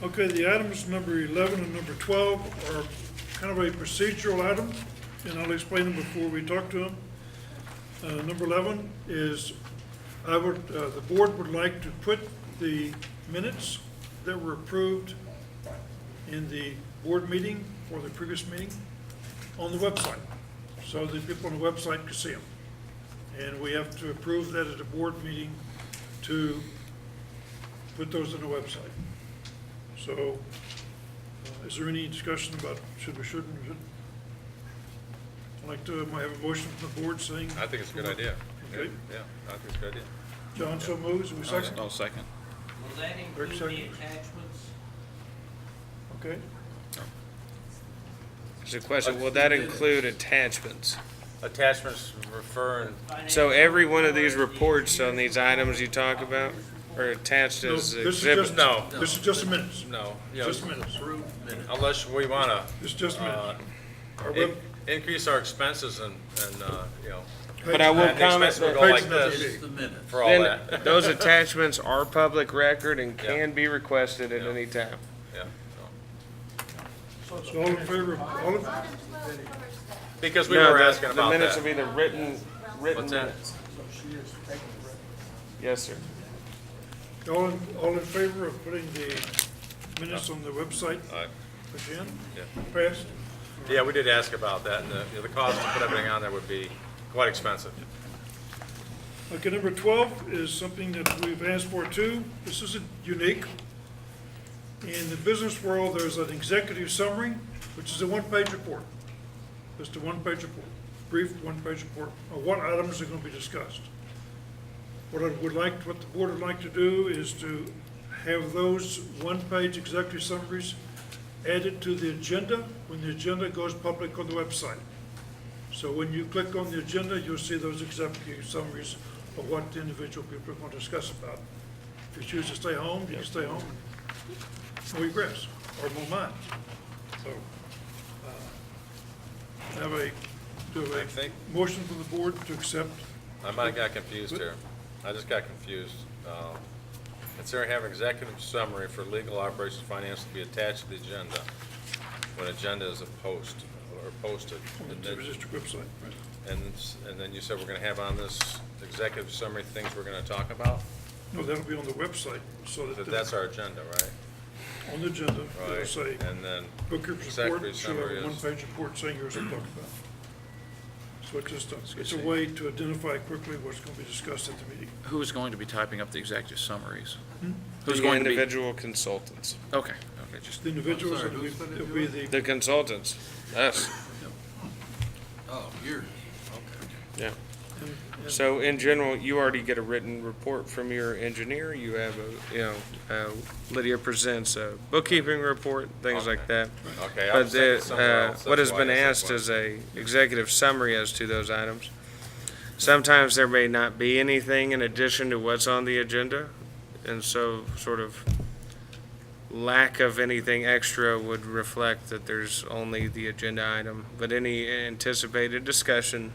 Speaker 2: Okay, the items number 11 and number 12 are kind of a procedural item, and I'll explain them before we talk to them. Number 11 is, the board would like to put the minutes that were approved in the board meeting or the previous meeting on the website, so that people on the website can see them. And we have to approve that at a board meeting to put those on the website. So, is there any discussion about should we, shouldn't? I'd like to, I have a motion from the board saying.
Speaker 3: I think it's a good idea.
Speaker 2: Okay.
Speaker 3: Yeah, I think it's a good idea.
Speaker 2: John so moves, and we second?
Speaker 1: I'll second.
Speaker 9: Will that
Speaker 2: Rick,
Speaker 9: include the
Speaker 2: second.
Speaker 9: attachments?
Speaker 2: Okay,
Speaker 5: There's a question, will that include attachments?
Speaker 3: Attachments referring,
Speaker 5: So every one of these reports on these items you talk about are attached
Speaker 2: no,
Speaker 5: as
Speaker 2: this is
Speaker 5: exhibits?
Speaker 2: just,
Speaker 3: No.
Speaker 2: this is just the minutes,
Speaker 3: no,
Speaker 2: just minutes,
Speaker 3: unless we want
Speaker 2: it's just minutes. Our
Speaker 3: to
Speaker 2: web,
Speaker 3: increase our expenses and,
Speaker 5: But I will
Speaker 3: and the
Speaker 5: comment
Speaker 3: expenses would
Speaker 5: that
Speaker 3: go like
Speaker 2: Page number
Speaker 3: this
Speaker 2: eight.
Speaker 7: The minutes.
Speaker 3: for all
Speaker 5: then
Speaker 3: that.
Speaker 5: those attachments are public record and
Speaker 3: Yeah.
Speaker 5: can be requested at
Speaker 3: Yeah.
Speaker 5: any time.
Speaker 3: Yeah, so.
Speaker 2: so all in favor of, all of,
Speaker 3: Because we
Speaker 5: No,
Speaker 3: were
Speaker 5: the-
Speaker 3: asking about
Speaker 5: The minutes
Speaker 3: that.
Speaker 5: will be the written
Speaker 3: What's that?
Speaker 5: minutes. Yes, sir.
Speaker 2: all in favor of putting the minutes on the website
Speaker 3: All right.
Speaker 2: again?
Speaker 3: Yeah.
Speaker 2: Passed?
Speaker 3: Yeah, we did ask about that, and the cost to put everything on there would be quite expensive.
Speaker 2: Okay, number 12 is something that we've asked for too. This isn't unique. In the business world, there's an executive summary, which is a one-page report. Just a one-page report, brief one-page report of what items are going to be discussed. What the board would like to do is to have those one-page executive summaries added to the agenda when the agenda goes public on the website. So when you click on the agenda, you'll see those executive summaries of what the individual people are going to discuss about. If you choose to stay home, you can stay home and mow your grass or mow mine. So, do
Speaker 3: I
Speaker 2: a
Speaker 3: think-
Speaker 2: motion from the board to accept.
Speaker 3: I might have got confused here. I just got confused. Considering having executive summary for legal operations finance to be attached to the agenda when agenda is a post or posted.
Speaker 2: On
Speaker 3: And
Speaker 2: the
Speaker 3: then-
Speaker 2: district website, right?
Speaker 3: and then you said we're gonna have on this executive summary things we're gonna talk about?
Speaker 2: No, that'll be on the website, so that.
Speaker 3: That's our agenda, right?
Speaker 2: On the agenda, it'll
Speaker 3: Right,
Speaker 2: say,
Speaker 3: and then
Speaker 2: Booker's
Speaker 3: executive
Speaker 2: report, should have
Speaker 3: summary
Speaker 2: a
Speaker 3: is,
Speaker 2: one-page report saying here's what we're talking about. So it's just, it's a way to identify quickly what's going to be discussed at the meeting.
Speaker 1: Who's going to be typing up the executive summaries?
Speaker 2: Hmm?
Speaker 1: Who's
Speaker 5: The
Speaker 1: going to be?
Speaker 5: individual consultants.
Speaker 1: Okay, just,
Speaker 2: The individuals,
Speaker 7: sorry,
Speaker 2: it'll be the,
Speaker 5: The consultants, us,
Speaker 7: Oh, yours, okay.
Speaker 5: yeah.
Speaker 2: and-
Speaker 5: So in general, you already get a written report from your engineer. You have Lydia presents a bookkeeping report, things like that.
Speaker 3: okay, I
Speaker 5: But
Speaker 3: was thinking somewhere else.
Speaker 5: what
Speaker 3: That's
Speaker 5: has
Speaker 3: why
Speaker 5: been
Speaker 3: I asked
Speaker 5: asked
Speaker 3: that
Speaker 5: is a executive summary as to those items. Sometimes there may not be anything in addition to what's on the agenda, and so sort of lack of anything extra would reflect that there's only the agenda item, but any anticipated discussion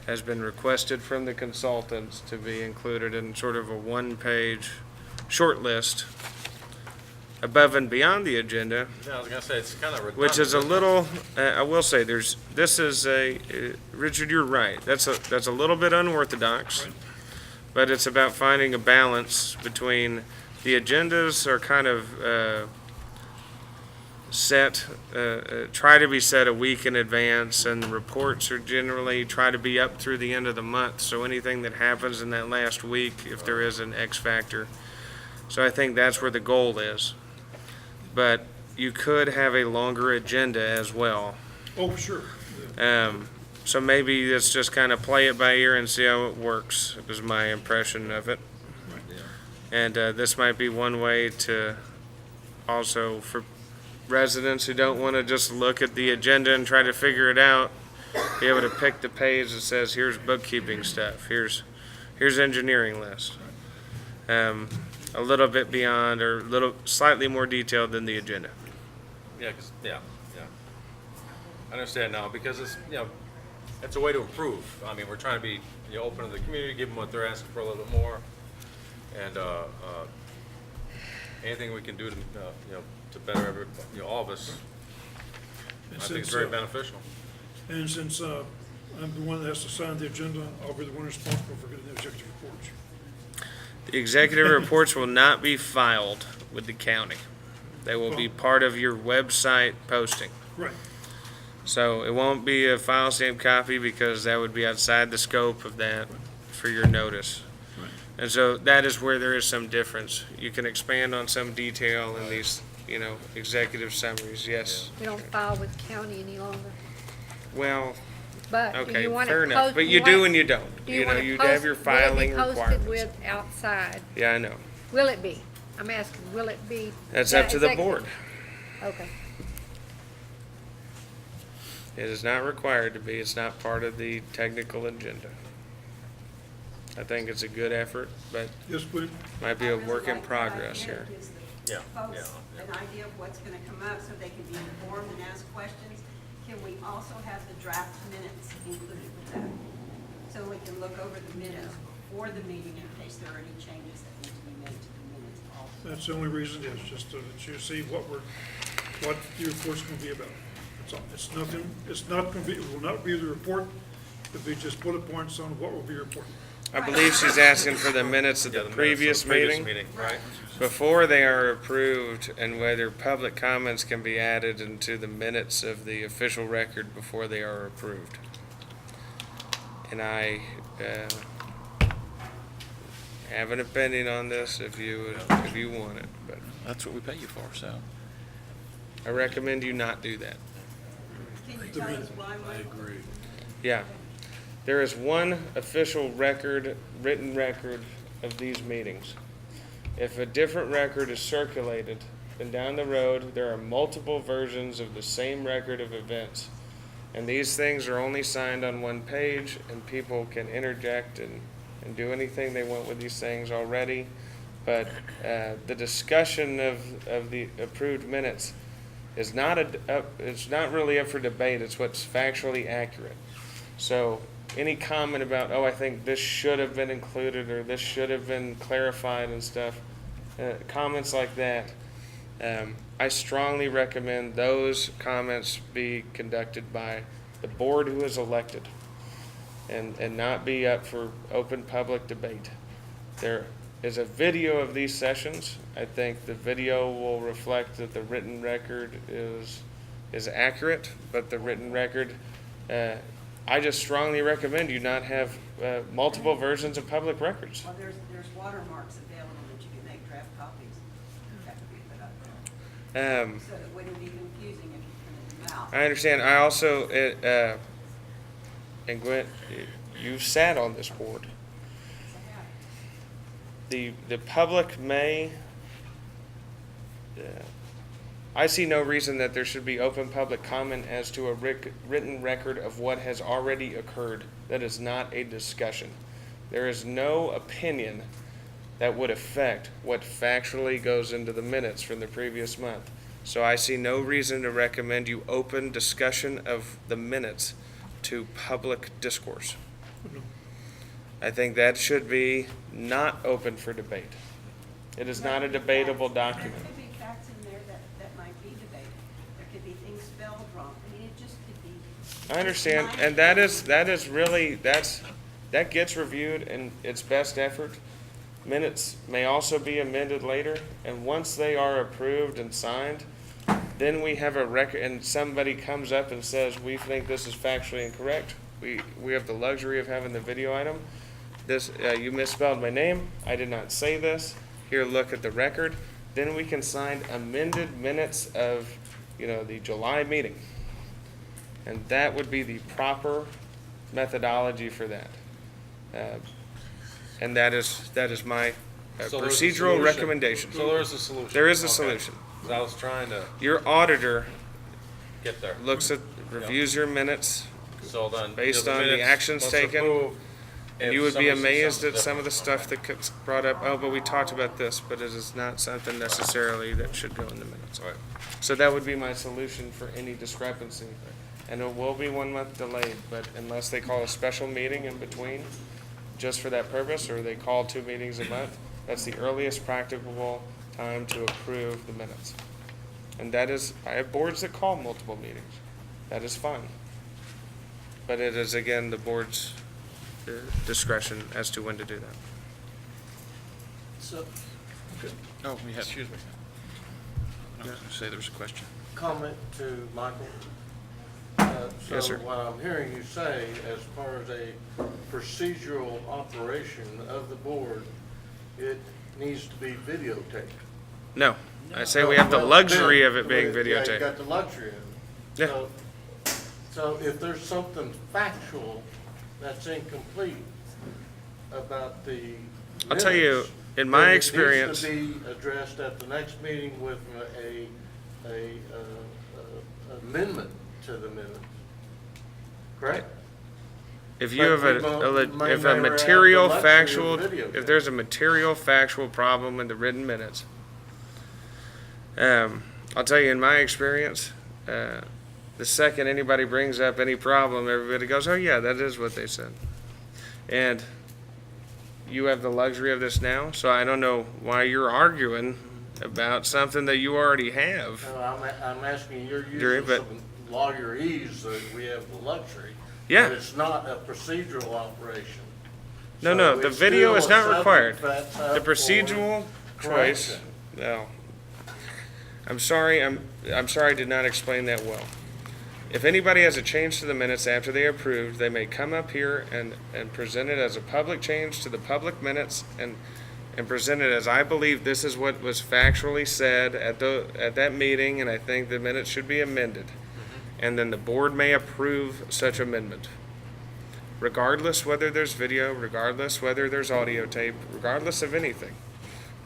Speaker 5: has been requested from the consultants to be included in sort of a one-page short list above and beyond the agenda,
Speaker 3: Yeah, I was gonna say, it's kind of redundant.
Speaker 5: which is a
Speaker 3: isn't it?
Speaker 5: little, I will say, this is Richard, you're right, that's a little bit unorthodox, but it's about finding a balance between the agendas are kind of set, try to be set a week in advance, and the reports are generally try to be up through the end of the month, so anything that happens in that last week, if there is an X factor. So I think that's where the goal is. But you could have a longer agenda as well.
Speaker 2: Oh, sure.
Speaker 5: So maybe let's just kind of play it by ear and see how it works, was my impression of it. And this might be one way to also, for residents who don't want to just look at the agenda and try to figure it out, be able to pick the page that says, here's bookkeeping stuff, here's engineering list. A little bit beyond, or a little slightly more detailed than the agenda.
Speaker 3: Yeah, yeah. I understand now, because it's, it's a way to improve. I mean, we're trying to be, open to the community, give them what they're asking for a little bit more. And, anything we can do to, to better every, all of us,
Speaker 2: And
Speaker 3: I think it's
Speaker 2: since,
Speaker 3: very beneficial.
Speaker 2: And since I'm the one that has to sign the agenda, I'll be the one responsible for getting the executive reports.
Speaker 5: The executive reports will not be filed with the county. They will be part of your website posting.
Speaker 2: Right.
Speaker 5: So it won't be a file stamp copy because that would be outside the scope of that for your notice.
Speaker 2: Right.
Speaker 5: And so that is where there is some difference. You can expand on some detail in these, executive summaries, yes.
Speaker 10: We don't file with county any longer.
Speaker 5: Well,
Speaker 10: But do
Speaker 5: okay,
Speaker 10: you want it
Speaker 5: fair enough.
Speaker 10: post-
Speaker 5: But you
Speaker 10: want
Speaker 5: do
Speaker 10: it-
Speaker 5: and you don't.
Speaker 10: Do you want it
Speaker 5: You'd have your filing
Speaker 10: Will it be posted
Speaker 5: requirements.
Speaker 10: with outside?
Speaker 5: Yeah, I know.
Speaker 10: Will it be? I'm asking, will it be?
Speaker 5: That's
Speaker 10: that
Speaker 5: up to the
Speaker 10: executive?
Speaker 5: board.
Speaker 10: Okay.
Speaker 5: It is not required to be. It's not part of the technical agenda. I think it's a good effort, but
Speaker 2: Yes, please.
Speaker 5: might be
Speaker 6: I
Speaker 5: a
Speaker 6: really
Speaker 5: work in
Speaker 6: like that
Speaker 5: progress
Speaker 6: idea.
Speaker 5: here.
Speaker 6: It gives the
Speaker 3: Yeah,
Speaker 6: folks
Speaker 3: yeah.
Speaker 6: an idea of what's gonna come up, so they can be informed and ask questions. Can we also have the draft minutes included with that? So we can look over the minutes before the meeting in case there are any changes that need to be made to the minutes also.
Speaker 2: That's the only reason, is just to let you see what the report's gonna be about. That's all. It's nothing, it's not gonna be, it will not be the report, it'll be just bullet points on what will be reported.
Speaker 5: I believe she's asking for the minutes of
Speaker 3: Yeah,
Speaker 5: the
Speaker 3: minutes of
Speaker 5: previous
Speaker 3: the
Speaker 5: meeting
Speaker 3: Right.
Speaker 5: before they are approved, and whether public comments can be added into the minutes of the official record before they are approved. And I have an opinion on this if you want it, but
Speaker 1: That's what we pay you for, so.
Speaker 5: I recommend you not do that.
Speaker 6: Can you tell us why? I agree.
Speaker 5: Yeah. There is one official record, written record of these meetings. If a different record is circulated, then down the road, there are multiple versions of the same record of events. And these things are only signed on one page, and people can interject and do anything they want with these things already. But the discussion of the approved minutes is not it's not really up for debate. It's what's factually accurate. So any comment about, I think this should have been included or this should have been clarified and stuff, comments like that, I strongly recommend those comments be conducted by the board who is elected and not be up for open public debate. There is a video of these sessions. I think the video will reflect that the written record is accurate, but the written record, I just strongly recommend you not have multiple versions of public records.
Speaker 6: Well, there's watermarks available that you can make draft copies. That could be put up there. So it wouldn't be confusing if you printed them out.
Speaker 5: I understand. I also, and Gwen, you've sat on this board. The public may, I see no reason that there should be open public comment as to a written record of what has already occurred. That is not a discussion. There is no opinion that would affect what factually goes into the minutes from the previous month. So I see no reason to recommend you open discussion of the minutes to public discourse. I think that should be not open for debate. It is not a debatable document.
Speaker 6: There could be facts in there that might be debated. There could be things spelled wrong. I mean, it just could be.
Speaker 5: I understand, and that is really, that gets reviewed in its best effort. Minutes may also be amended later, and once they are approved and signed, then we have a record, and somebody comes up and says, we think this is factually incorrect. We have the luxury of having the video item. This, you misspelled my name, I did not say this, here, look at the record. Then we can sign amended minutes of, the July meeting. And that would be the proper methodology for that. And that is my
Speaker 3: So there's a
Speaker 5: procedural
Speaker 3: solution.
Speaker 5: recommendation.
Speaker 3: So there's a solution.
Speaker 5: There is a
Speaker 3: Okay.
Speaker 5: solution.
Speaker 3: 'Cause I was trying to
Speaker 5: Your auditor
Speaker 3: get there.
Speaker 5: looks at, reviews your minutes,
Speaker 3: So then.
Speaker 5: based
Speaker 3: the
Speaker 5: on the
Speaker 3: minutes,
Speaker 5: actions
Speaker 3: let's
Speaker 5: taken,
Speaker 3: approve
Speaker 5: and
Speaker 3: if
Speaker 5: you would be
Speaker 3: somebody says
Speaker 5: amazed
Speaker 3: something
Speaker 5: at some of the
Speaker 3: different.
Speaker 5: stuff that gets brought up. Oh, but we talked about this, but it is not something necessarily that should go in the minutes.
Speaker 3: Right.
Speaker 5: So that would be my solution for any discrepancy. And it will be 1 month delayed, but unless they call a special meeting in between, just for that purpose, or they call 2 meetings a month, that's the earliest practicable time to approve the minutes. And that is, I have boards that call multiple meetings. That is fine. But it is, again, the board's discretion as to when to do that.
Speaker 8: So,
Speaker 1: Oh, we had, excuse me. I was going to say there was a question.
Speaker 11: comment to Michael.
Speaker 5: Yes, sir.
Speaker 11: So what I'm hearing you say, as far as a procedural operation of the board, it needs to be videotaped.
Speaker 5: No, I say we have the
Speaker 11: Well,
Speaker 5: luxury
Speaker 11: then,
Speaker 5: of it being
Speaker 11: yeah, you
Speaker 5: videotaped.
Speaker 11: got the luxury of it.
Speaker 5: Yeah.
Speaker 11: So if there's something factual that's incomplete about the
Speaker 5: I'll tell you,
Speaker 11: minutes,
Speaker 5: in my
Speaker 11: then
Speaker 5: experience,
Speaker 11: it needs to be addressed at the next meeting with a amendment to the minutes. Correct?
Speaker 5: if you have
Speaker 11: But we may
Speaker 5: if a
Speaker 11: have
Speaker 5: material
Speaker 11: the luxury of
Speaker 5: factual,
Speaker 11: videotape.
Speaker 5: if there's a material factual problem in the written minutes, I'll tell you, in my experience, the second anybody brings up any problem, everybody goes, oh yeah, that is what they said. And you have the luxury of this now, so I don't know why you're arguing about something that you already have.
Speaker 11: No, I'm asking, you're
Speaker 5: Jerry,
Speaker 11: using
Speaker 5: but-
Speaker 11: some lawyerese that we have the luxury.
Speaker 5: Yeah.
Speaker 11: But it's not a procedural operation.
Speaker 5: No, no,
Speaker 11: So
Speaker 5: the
Speaker 11: it's
Speaker 5: video is
Speaker 11: still a
Speaker 5: not required.
Speaker 11: subject that's
Speaker 5: The
Speaker 11: up for
Speaker 5: procedural choice,
Speaker 11: correction.
Speaker 5: no. I'm sorry, I did not explain that well. If anybody has a change to the minutes after they approved, they may come up here and present it as a public change to the public minutes and present it as, I believe this is what was factually said at that meeting, and I think the minutes should be amended. And then the board may approve such amendment. Regardless whether there's video, regardless whether there's audio tape, regardless of anything.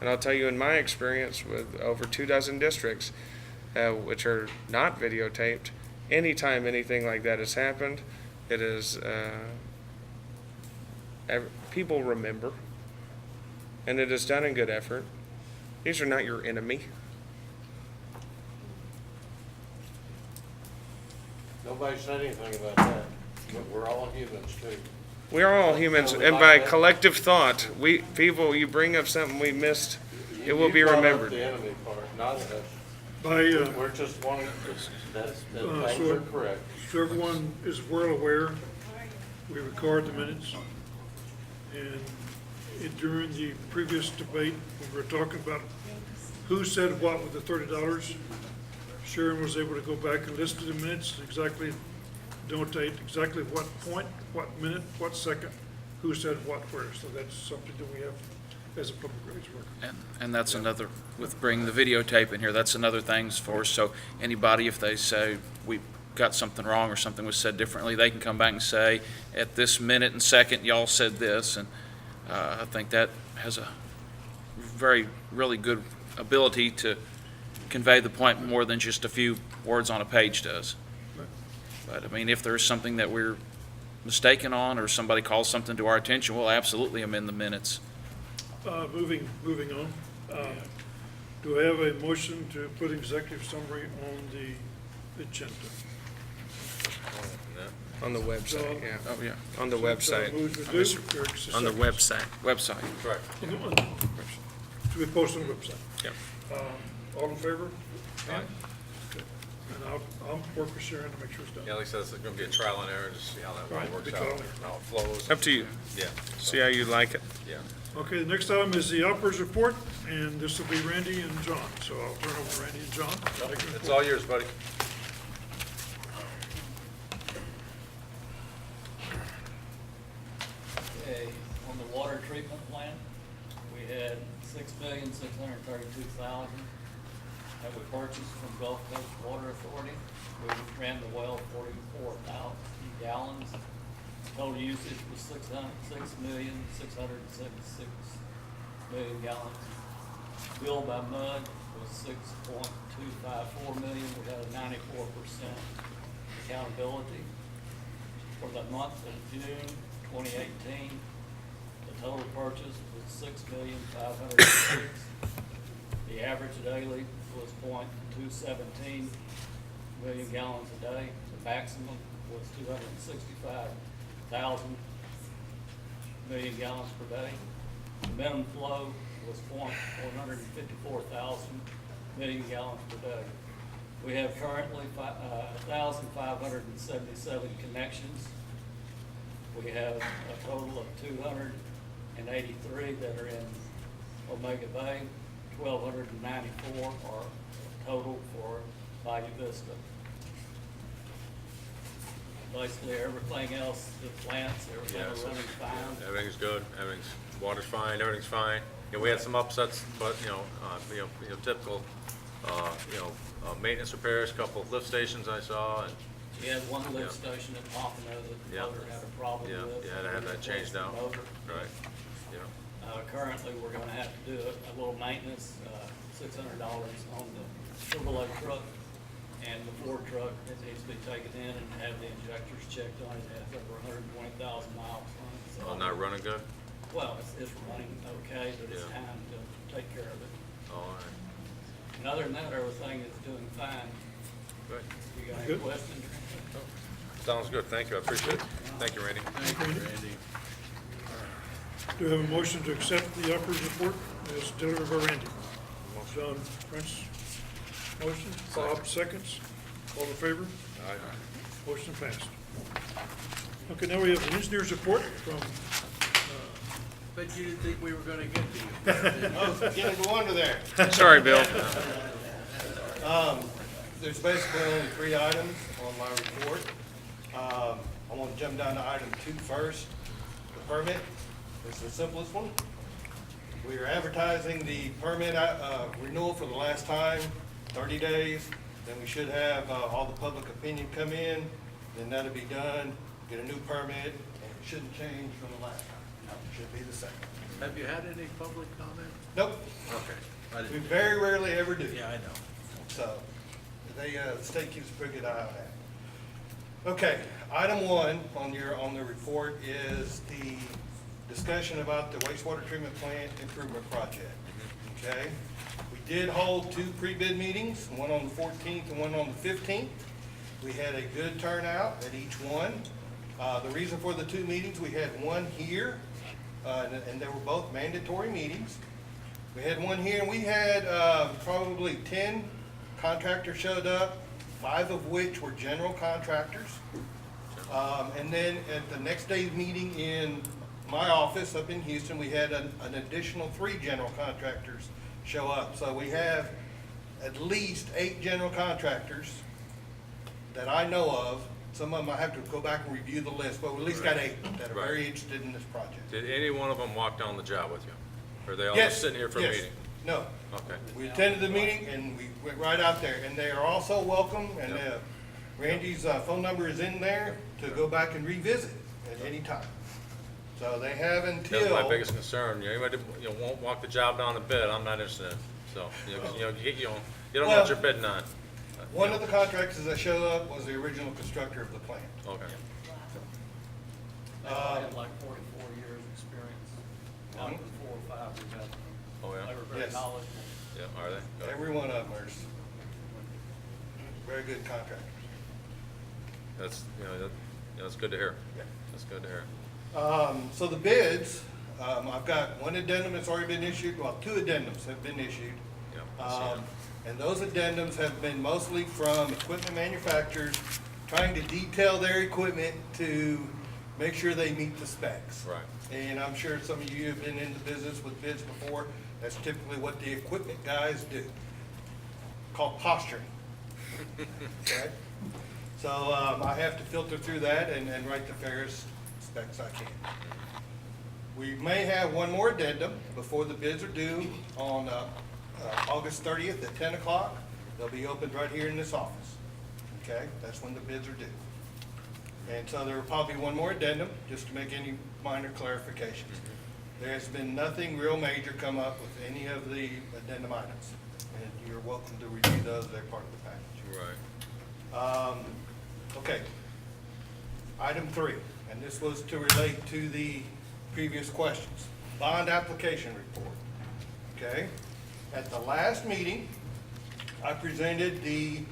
Speaker 5: And I'll tell you, in my experience with over 24 districts, which are not videotaped, anytime anything like that has happened, it is, people remember, and it is done in good effort. These are not your enemy.
Speaker 11: Nobody said anything about that, but we're all humans too.
Speaker 5: We are all humans,
Speaker 11: So we
Speaker 5: and
Speaker 11: like
Speaker 5: by
Speaker 11: that.
Speaker 5: collective thought, you bring up something we missed, it will be
Speaker 11: You brought up
Speaker 5: remembered.
Speaker 11: the enemy part, not us.
Speaker 2: By,
Speaker 11: We're just wanting, that
Speaker 2: so-
Speaker 11: things are correct.
Speaker 2: so everyone is well aware, we record the minutes. And during the previous debate, when we were talking about who said what with the $30, Sharon was able to go back and listen to the minutes, exactly notate exactly what point, what minute, what second, who said what where. So that's something that we have as a public records worker.
Speaker 1: And that's another, with bringing the videotape in here, that's another thing for us. So anybody, if they say we got something wrong or something was said differently, they can come back and say, at this minute and second, y'all said this. And I think that has a really good ability to convey the point more than just a few words on a page does. But I mean, if there's something that we're mistaken on or somebody calls something to our attention, we'll absolutely amend the minutes
Speaker 2: Moving on. Do I have a motion to put executive summary on the agenda?
Speaker 5: On the website, yeah.
Speaker 1: Oh, yeah,
Speaker 5: On the website.
Speaker 2: Moves we do, Eric,
Speaker 5: On the website.
Speaker 1: website.
Speaker 3: Correct.
Speaker 2: To be posted on the website.
Speaker 5: Yep.
Speaker 2: All in favor?
Speaker 3: Aye.
Speaker 2: Okay. And I'll work with Sharon to make sure it's done.
Speaker 3: Yeah, like I said, it's gonna be a trial and error, just see how that
Speaker 2: Right,
Speaker 3: all works
Speaker 2: be
Speaker 3: out,
Speaker 2: trial and error.
Speaker 3: how it flows.
Speaker 5: Up to you.
Speaker 3: Yeah,
Speaker 5: See how you like it.
Speaker 3: yeah.
Speaker 2: Okay, the next item is the operators report, and this will be Randy and John. So I'll turn over to Randy and John. Take your
Speaker 3: It's
Speaker 2: report.
Speaker 3: all yours, buddy.
Speaker 9: Okay, on the water treatment plant, we had $6,632,000 that we purchased from Gulf Coast Water Authority. We ran the well 44,000 gallons. Total usage was 6,676,000,000 gallons. Bill by mud was 6.254 million. We had a 94% accountability. For the month of June 2018, the total purchase was 6,506,000. The average daily was 0.217 million gallons a day. The maximum was 265,000 million gallons per day. The minimum flow was 154,000 million gallons per day. We have currently 1,577 connections. We have a total of 283 that are in Omega Bay, 1,294 are total for Bayou Vista. Basically, everything else, the plants, everything
Speaker 3: Yeah,
Speaker 9: are
Speaker 3: so-
Speaker 9: running fine.
Speaker 3: Everything's good, water's fine, everything's fine. Yeah, we had some upsets, but, typical, maintenance repairs, couple of lift stations I saw, and,
Speaker 9: We had one lift
Speaker 3: Yeah.
Speaker 9: station at Pompano that the
Speaker 3: Yeah.
Speaker 9: motor had a problem
Speaker 3: yeah,
Speaker 9: with.
Speaker 3: yeah, to have that changed out,
Speaker 9: Motor.
Speaker 3: right, yeah.
Speaker 9: Currently, we're gonna have to do a little maintenance, $600 on the Chevrolet truck and the Ford truck. It needs to be taken in and have the injectors checked on it. It has over 120,000 miles on it. So-
Speaker 3: Oh, not running good?
Speaker 9: Well, it's running okay, but it's
Speaker 3: Yeah.
Speaker 9: time to take care of it.
Speaker 3: All right,
Speaker 9: And other than that, everything is doing fine.
Speaker 3: good.
Speaker 9: You got any
Speaker 2: Good.
Speaker 9: questions?
Speaker 3: Sounds good, thank you, I appreciate it. Thank you, Randy.
Speaker 2: Do we have a motion to accept the operators report as delivered by Randy? John Prince, motion. Bob seconds. All in favor? Motion passed. Okay, now we have the engineer's report from,
Speaker 7: But you didn't think we were gonna get to you.
Speaker 12: Oh, getting to go under there.
Speaker 5: Sorry, Bill.
Speaker 12: There's basically only 3 items on my report. I want to jump down to item 2 first, the permit. It's the simplest one. We are advertising the permit renewal for the last time, 30 days. Then we should have all the public opinion come in, then that'll be done, get a new permit, and it shouldn't change from the last time. It should be the same.
Speaker 7: Have you had any public comment?
Speaker 12: Nope,
Speaker 7: Okay. I
Speaker 12: we
Speaker 7: didn't.
Speaker 12: very rarely ever do.
Speaker 7: Yeah, I know.
Speaker 12: So, the state keeps a pretty good eye on that. Okay, item 1 on the report is the discussion about the wastewater treatment plant improvement project. Okay? We did hold 2 pre-bid meetings, one on the 14th and one on the 15th. We had a good turnout at each one. The reason for the 2 meetings, we had one here, and they were both mandatory meetings. We had one here, and we had probably 10 contractors showed up, 5 of which were general contractors. And then at the next day's meeting in my office up in Houston, we had an additional 3 general contractors show up. So we have at least 8 general contractors that I know of. Some of them I have to go back and review the list, but we at least got 8 that are
Speaker 3: Right.
Speaker 12: very interested in this project.
Speaker 3: Did any one of them walk down the job with you? Or are they all
Speaker 12: Yes,
Speaker 3: just sitting here for a
Speaker 12: yes.
Speaker 3: meeting?
Speaker 12: No,
Speaker 3: Okay,
Speaker 12: we attended the meeting and we went right out there, and they are also welcome, and
Speaker 3: Yep.
Speaker 12: Randy's phone number is in there to go back and revisit at any time. So they have until.
Speaker 3: that's my biggest concern, anybody, won't walk the job down the bid, I'm not interested in, so, you don't know
Speaker 12: Well-
Speaker 3: what you're bidding on.
Speaker 12: One of the contractors that showed up was the original constructor of the plant.
Speaker 3: Okay,
Speaker 9: I had like 44 years' experience, out of the 4 or 5 we've solid.
Speaker 3: Yeah, are they? Good.
Speaker 12: Every one of them are very good contractors.
Speaker 3: That's, that's good to hear.
Speaker 12: Yeah.
Speaker 3: That's good to hear.
Speaker 12: So the bids, I've got one addendum that's already been issued, well, two addendums have been issued.
Speaker 3: Yeah, I see it.
Speaker 12: And those addendums have been mostly from equipment manufacturers trying to detail their equipment to make sure they meet the specs.
Speaker 3: Right.
Speaker 12: And I'm sure some of you have been in the business with bids before. That's typically what the equipment guys do, called posturing. Okay? So I have to filter through that and write the fairest specs I can. We may have one more addendum before the bids are due on August 30th at 10 o'clock. They'll be opened right here in this office. Okay? That's when the bids are due. And so there will probably be one more addendum, just to make any minor clarifications. There's been nothing real major come up with any of the addendum items. And you're welcome to review those, they're part of the package.
Speaker 3: Right.
Speaker 12: Okay. Item 3, and this was to relate to the previous questions. Bond application report. Okay? At the last meeting, I presented the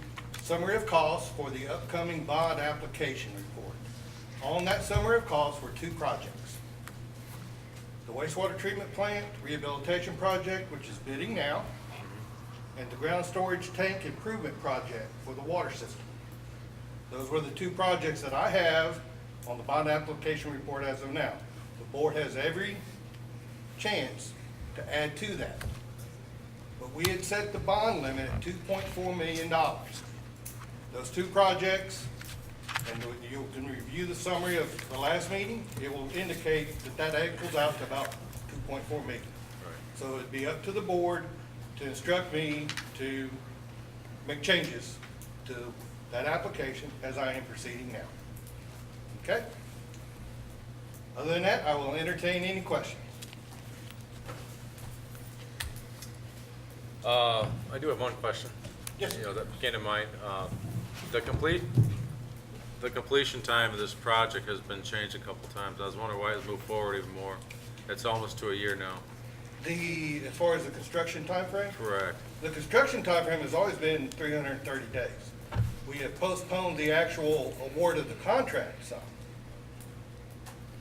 Speaker 12: summary of costs for the upcoming bond application report. On that summary of costs were 2 projects. The wastewater treatment plant rehabilitation project, which is bidding now, and the ground storage tank improvement project for the water system. Those were the 2 projects that I have on the bond application report as of now. The board has every chance to add to that. But we had set the bond limit at $2.4 million. Those 2 projects, and you can review the summary of the last meeting, it will indicate that that equals out to about $2.4 million.
Speaker 3: Right.
Speaker 12: So it'd be up to the board to instruct me to make changes to that application as I am proceeding now. Okay? Other than that, I will entertain any questions.
Speaker 3: I do have one question.
Speaker 12: Yes.
Speaker 3: That came to mind. The completion time of this project has been changed a couple times. I was wondering why it's moved forward even more. It's almost to a year now.
Speaker 12: As far as the construction timeframe,
Speaker 3: Correct.
Speaker 12: the construction timeframe has always been 330 days. We have postponed the actual award of the contract some.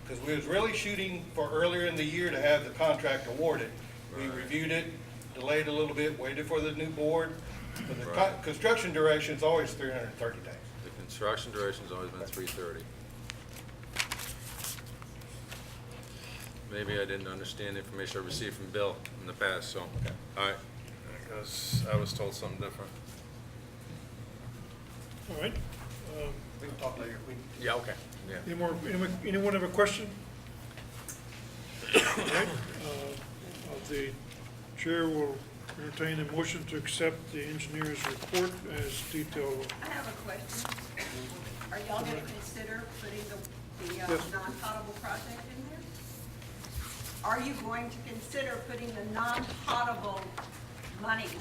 Speaker 12: Because we was really shooting for earlier in the year to have the contract awarded. We
Speaker 3: Right.
Speaker 12: reviewed it, delayed a little bit, waited for the new board. But the
Speaker 3: Right.
Speaker 12: construction duration is always 330 days.
Speaker 3: The construction duration's always been 330. Maybe I didn't understand the information I received from Bill in the past, so, all right. Because I was told something different.
Speaker 2: All right.
Speaker 12: We can talk later.
Speaker 3: Yeah, okay, yeah.
Speaker 2: Anyone have a question? All right. The chair will entertain a motion to accept the engineer's report as detailed.
Speaker 6: I have a question. Are y'all gonna consider putting the
Speaker 2: Yes.
Speaker 6: non-potable project in there? Are you going to consider putting the non-potable monies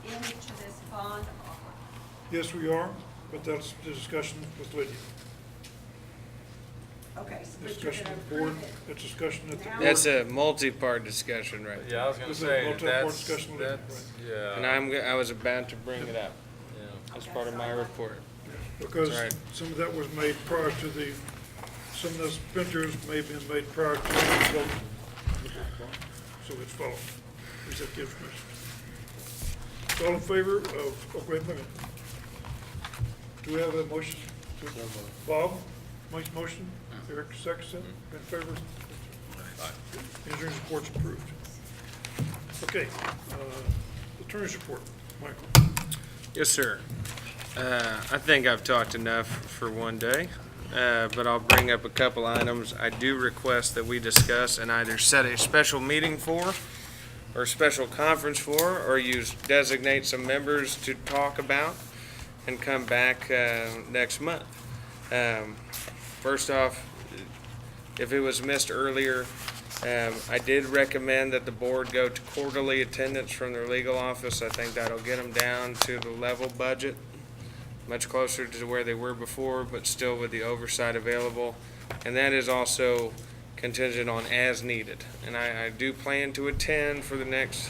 Speaker 6: into this bond offer?
Speaker 2: Yes, we are, but that's the discussion with Lydia.
Speaker 6: Okay, so but you're
Speaker 2: Discussion
Speaker 6: gonna
Speaker 2: with the board,
Speaker 6: approve it.
Speaker 2: that's discussion at the
Speaker 6: Now?
Speaker 2: board.
Speaker 5: That's a multi-part discussion right there.
Speaker 3: Yeah, I was gonna
Speaker 2: This is a
Speaker 3: say,
Speaker 2: multi-part
Speaker 3: that's,
Speaker 2: discussion with it,
Speaker 5: And
Speaker 3: yeah.
Speaker 5: I was about to bring it up
Speaker 3: Yeah.
Speaker 5: as part of my report.
Speaker 2: Because
Speaker 5: That's right.
Speaker 2: some of that was made prior to some of those ventures may have been made prior to the vote. So it's followed. Is that the information? All in favor of, wait a minute. Do we have a motion? Bob makes motion, Eric seconds it, in favor? Engineer's report's approved. Okay, attorney's report, Michael.
Speaker 5: Yes, sir. I think I've talked enough for one day, but I'll bring up a couple items. I do request that we discuss and either set a special meeting for, or special conference for, or designate some members to talk about and come back next month. First off, if it was missed earlier, I did recommend that the board go to quarterly attendance from their legal office. I think that'll get them down to the level budget, much closer to where they were before, but still with the oversight available. And that is also contingent on as needed. And I do plan to attend for the next